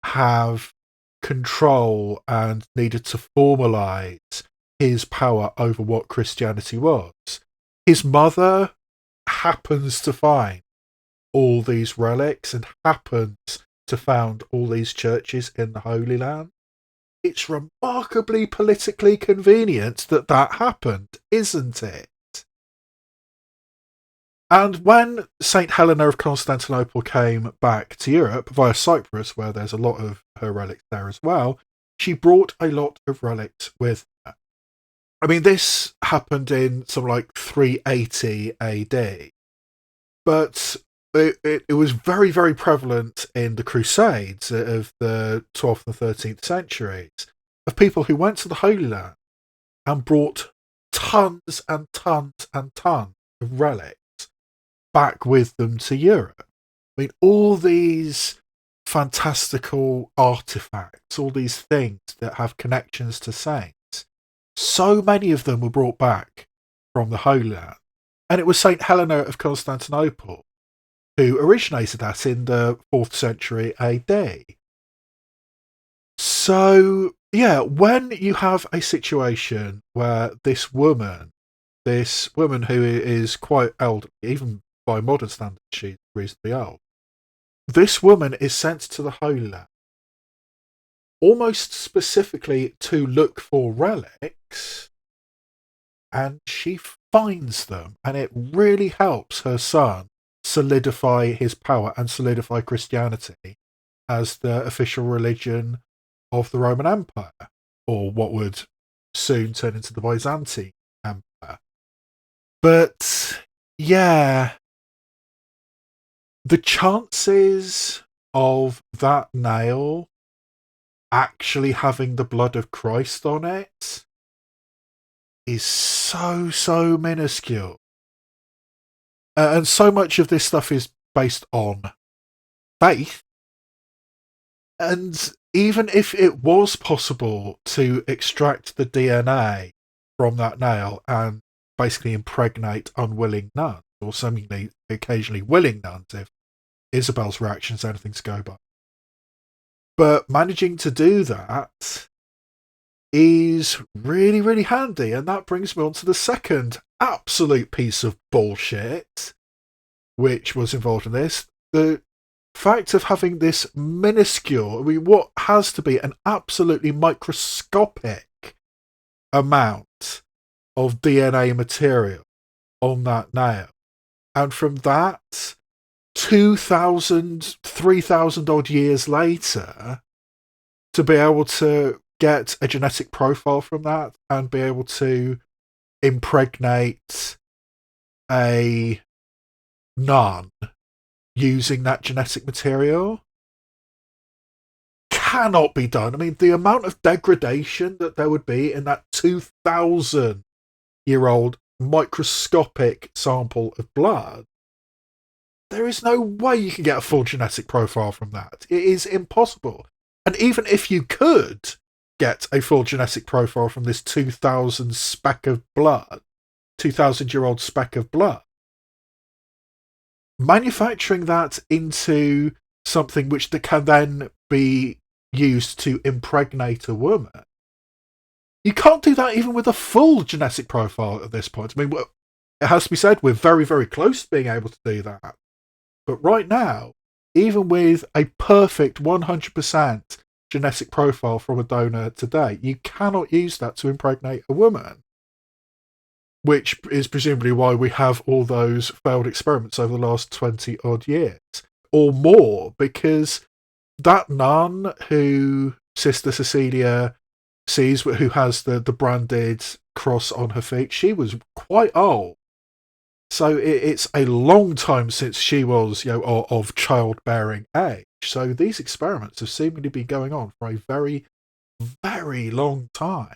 [SPEAKER 1] have control and needed to formalize his power over what Christianity was, his mother happens to find all these relics and happens to found all these churches in the Holy Land. It's remarkably politically convenient that happened, isn't it? And when St. Helena of Constantinople came back to Europe via Cyprus, where there's a lot of her relics there as well, she brought a lot of relics with her. I mean, this happened in something like 380 AD, but it was very, very prevalent in the Crusades of the 12th and 13th centuries, of people who went to the Holy Land and brought tons and tons and tons of relics back with them to Europe. I mean, all these fantastical artifacts, all these things that have connections to saints, so many of them were brought back from the Holy Land. And it was St. Helena of Constantinople who originated that in the 4th century AD. So, yeah, when you have a situation where this woman who is quite elderly, even by modern standards, she's reasonably old, this woman is sent to the Holy Land almost specifically to look for relics, and she finds them, and it really helps her son solidify his power and solidify Christianity as the official religion of the Roman Empire, or what would soon turn into the Byzantine Empire. But yeah, the chances of that nail actually having the blood of Christ on it is so minuscule. And so much of this stuff is based on faith. And even if it was possible to extract the DNA from that nail and basically impregnate unwilling nuns, or seemingly occasionally willing nuns, if Isabel's reaction is anything to go by. But managing to do that is really, really handy. And that brings me on to the second absolute piece of bullshit which was involved in this. The fact of having this minuscule, I mean, what has to be an absolutely microscopic amount of DNA material on that nail. And from that, 2,000, 3,000 odd years later, to be able to get a genetic profile from that and be able to impregnate a nun using that genetic material cannot be done. I mean, the amount of degradation that there would be in that 2,000-year-old microscopic sample of blood, there is no way you can get a full genetic profile from that. It is impossible. And even if you could get a full genetic profile from this 2,000 speck of blood, 2,000-year-old speck of blood, manufacturing that into something which can then be used to impregnate a woman, you can't do that even with a full genetic profile at this point. I mean, it has to be said, we're very, very close to being able to do that. But right now, even with a perfect 100% genetic profile from a donor today, you cannot use that to impregnate a woman. Which is presumably why we have all those failed experiments over the last 20 odd years. Or more, because that nun who Sister Cecilia sees, who has the branded cross on her feet, she was quite old. So it's a long time since she was, of childbearing age. So these experiments have seemingly been going on for a very, very long time.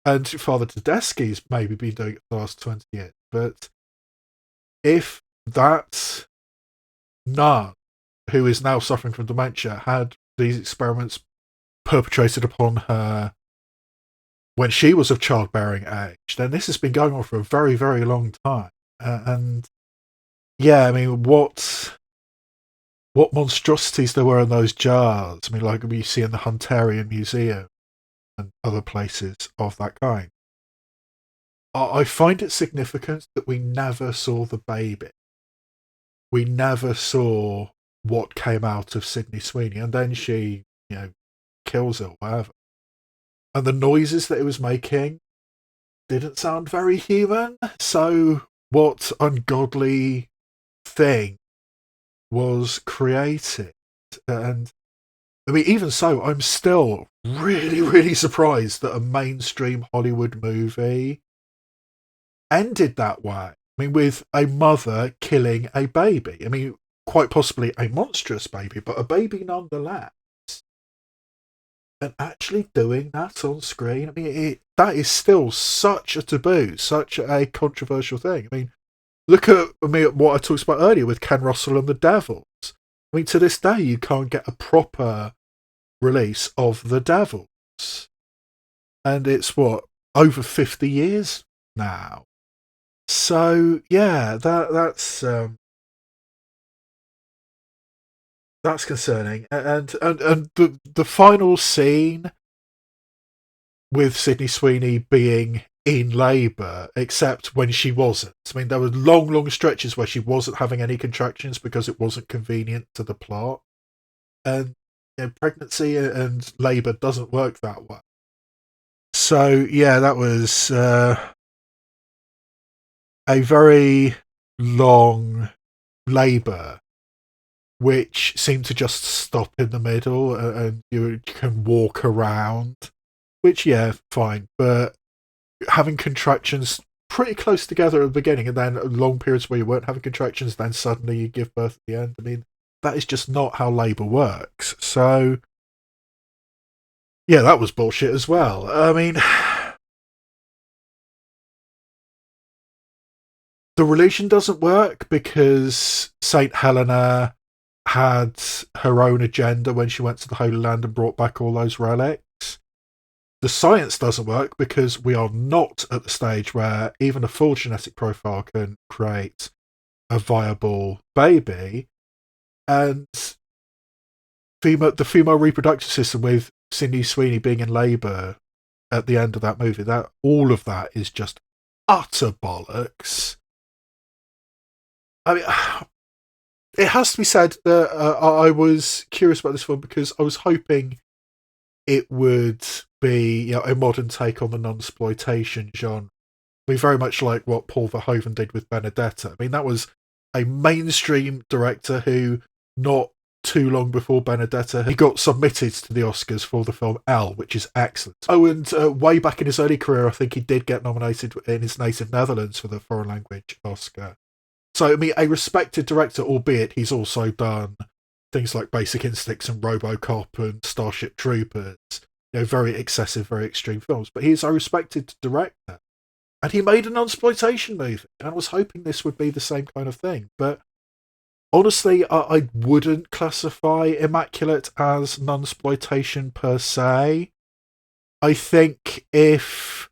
[SPEAKER 1] And Father Tedeschi's maybe been doing it for the last 20 years. But if that nun, who is now suffering from dementia, had these experiments perpetrated upon her when she was of childbearing age, then this has been going on for a very, very long time. And yeah, I mean, what monstrosities there were in those jars. I mean, like we see in the Hunterian Museum and other places of that kind. I find it significant that we never saw the baby. We never saw what came out of Sydney Sweeney, and then she, kills her, whatever. And the noises that it was making didn't sound very human, so what ungodly thing was created. And I mean, even so, I'm still really, really surprised that a mainstream Hollywood movie ended that way. I mean, with a mother killing a baby. I mean, quite possibly a monstrous baby, but a baby nonetheless. And actually doing that on screen, I mean, that is still such a taboo, such a controversial thing. I mean, look at what I talked about earlier with Ken Russell and the Devils. I mean, to this day, you can't get a proper release of the Devils. And it's, over 50 years now. So, yeah, that's concerning. And the final scene with Sydney Sweeney being in labour, except when she wasn't. I mean, there were long stretches where she wasn't having any contractions because it wasn't convenient to the plot. And pregnancy and labour doesn't work that way. So, yeah, that was a very long labour, which seemed to just stop in the middle and you can walk around. Which, yeah, fine. But having contractions pretty close together at the beginning and then long periods where you weren't having contractions, then suddenly you give birth at the end. I mean, that is just not how labour works. So, yeah, that was bullshit as well. I mean, the religion doesn't work because St. Helena had her own agenda when she went to the Holy Land and brought back all those relics. The science doesn't work because we are not at the stage where even a full genetic profile can create a viable baby. And the female reproductive system with Sydney Sweeney being in labour at the end of that movie, that all of that is just utter bollocks. I mean, it has to be said that I was curious about this film because I was hoping it would be a modern take on the Nunspoitation genre. I mean, very much like what Paul Verhoeven did with Benedetta. I mean, that was a mainstream director who, not too long before Benedetta, he got submitted to the Oscars for the film Elle, which is excellent. Oh, and way back in his early career, I think he did get nominated in his native Netherlands for the foreign language Oscar. So, I mean, a respected director, albeit he's also done things like Basic Instincts and RoboCop and Starship Troopers, very excessive, very extreme films. But he's a respected director. And he made a Nunspoitation movie. And I was hoping this would be the same kind of thing. But honestly, I wouldn't classify Immaculate as Nunspoitation per se. I think if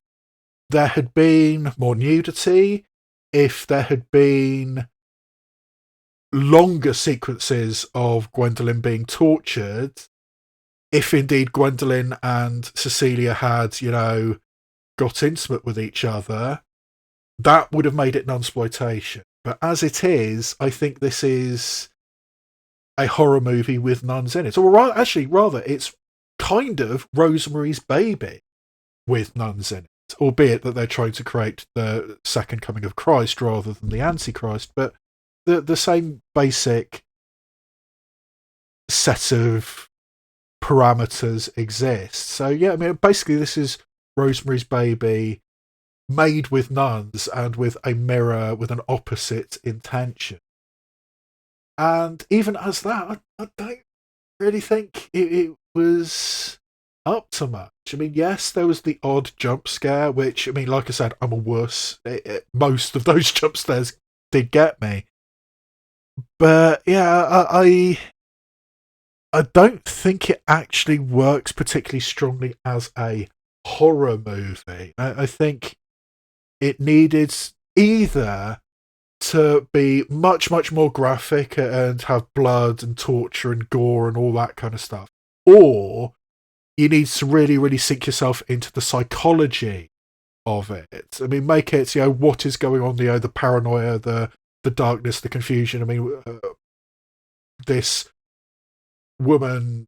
[SPEAKER 1] there had been more nudity, if there had been longer sequences of Gwendolyn being tortured, if indeed Gwendolyn and Cecilia had, got intimate with each other, that would have made it Nunspoitation. But as it is, I think this is a horror movie with nuns in it. Or rather, it's kind of Rosemary's Baby with nuns in it, albeit that they're trying to create the second coming of Christ rather than the Antichrist. But the same basic set of parameters exist. So, yeah, I mean, basically this is Rosemary's Baby made with nuns and with a mirror with an opposite intention. And even as that, I don't really think it was up to much. I mean, yes, there was the odd jump scare, which, I mean, like I said, I'm a wuss. Most of those jump scares did get me. But, yeah, I don't think it actually works particularly strongly as a horror movie. I think it needed either to be much, much more graphic and have blood and torture and gore and all that kind of stuff, or you need to really, really sink yourself into the psychology of it. I mean, make it, what is going on, the paranoia, the darkness, the confusion. I mean, this woman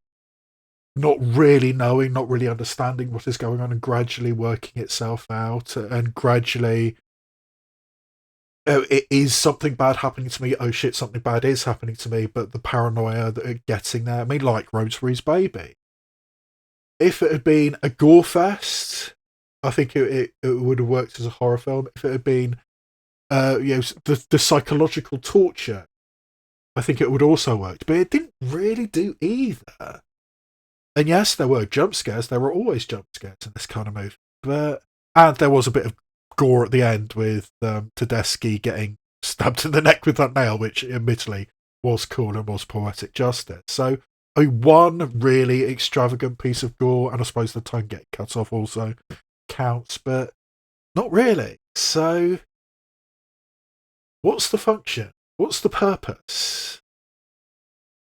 [SPEAKER 1] not really knowing, not really understanding what is going on and gradually working itself out and gradually it is something bad happening to me. Oh shit, something bad is happening to me. But the paranoia that are getting there. I mean, like Rosemary's Baby. If it had been a gore fest, I think it would have worked as a horror film. If it had been, the psychological torture, I think it would also work. But it didn't really do either. And yes, there were jump scares. There were always jump scares in this kind of movie. And there was a bit of gore at the end with Tedeschi getting stabbed in the neck with that nail, which admittedly was cool and was poetic justice. So one really extravagant piece of gore, and I suppose the tongue getting cut off also counts, but not really. So what's the function? What's the purpose?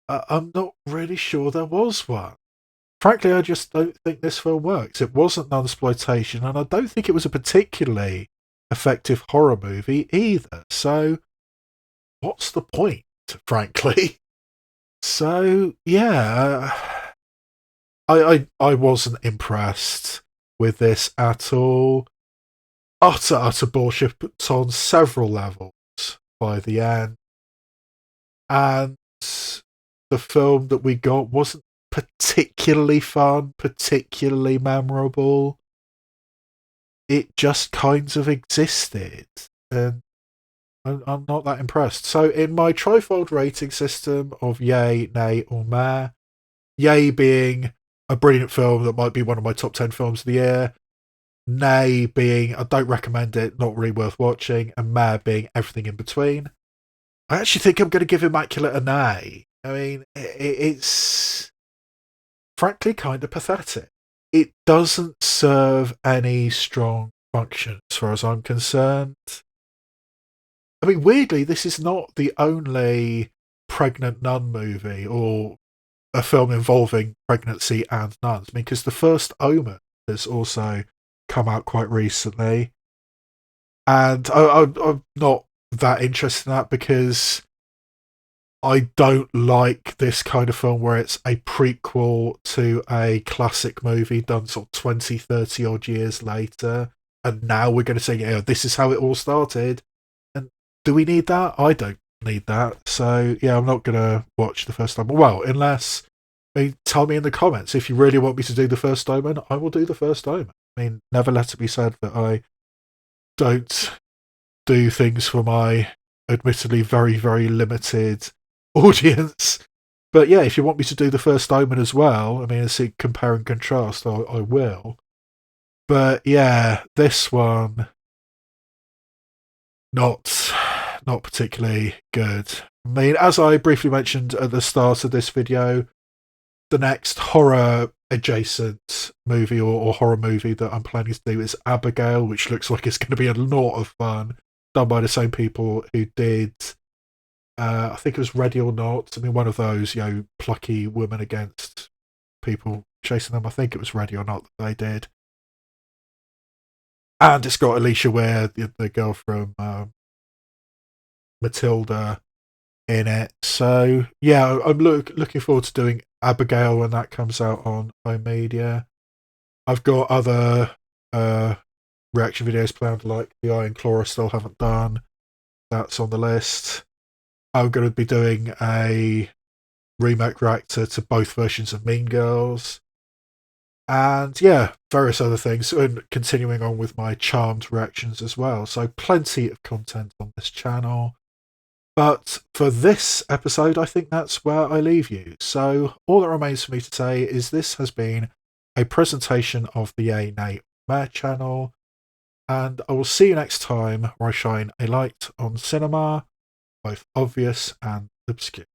[SPEAKER 1] I'm not really sure there was one. Frankly, I just don't think this film works. It wasn't Nunspoitation, and I don't think it was a particularly effective horror movie either. So what's the point, frankly? So, yeah, I wasn't impressed with this at all. Utter bullshit on several levels by the end. And the film that we got wasn't particularly fun, particularly memorable. It just kind of existed. And I'm not that impressed. So in my trifold rating system of yay, nay, or meh, yay being a brilliant film that might be one of my top 10 films of the year, nay being I don't recommend it, not really worth watching, and meh being everything in between, I actually think I'm going to give Immaculate a nay. I mean, it's frankly kind of pathetic. It doesn't serve any strong function as far as I'm concerned. I mean, weirdly, this is not the only pregnant nun movie or a film involving pregnancy and nuns. I mean, because the first Omen has also come out quite recently. And I'm not that interested in that because I don't like this kind of film where it's a prequel to a classic movie done sort of 20, 30 odd years later. And now we're going to say, yeah, this is how it all started. Do we need that? I don't need that. So, yeah, I'm not going to watch the first Omen. Well, unless, tell me in the comments. If you really want me to do the first Omen, I will do the first Omen. I mean, never let it be said that I don't do things for my admittedly very, very limited audience. But yeah, if you want me to do the first Omen as well, I mean, see, compare and contrast, I will. But yeah, this one, not particularly good. I mean, as I briefly mentioned at the start of this video, the next horror adjacent movie or horror movie that I'm planning to do is Abigail, which looks like it's going to be a lot of fun, done by the same people who did I think it was Ready or Not. I mean, one of those, plucky women against people chasing them. I think it was Ready or Not that they did. And it's got Alicia Ware, the girl from Matilda, in it. So, yeah, I'm looking forward to doing Abigail when that comes out on home media. I've got other reaction videos planned, like the Iron Claw I still haven't done. That's on the list. I'm going to be doing a remake reactor to both versions of Mean Girls. And yeah, various other things, and continuing on with my Charmed reactions as well. So plenty of content on this channel. But for this episode, I think that's where I leave you. So all that remains for me to say is this has been a presentation of the Yay, Nay, Meh channel. And I will see you next time where I shine a light on cinema, both obvious and obscure.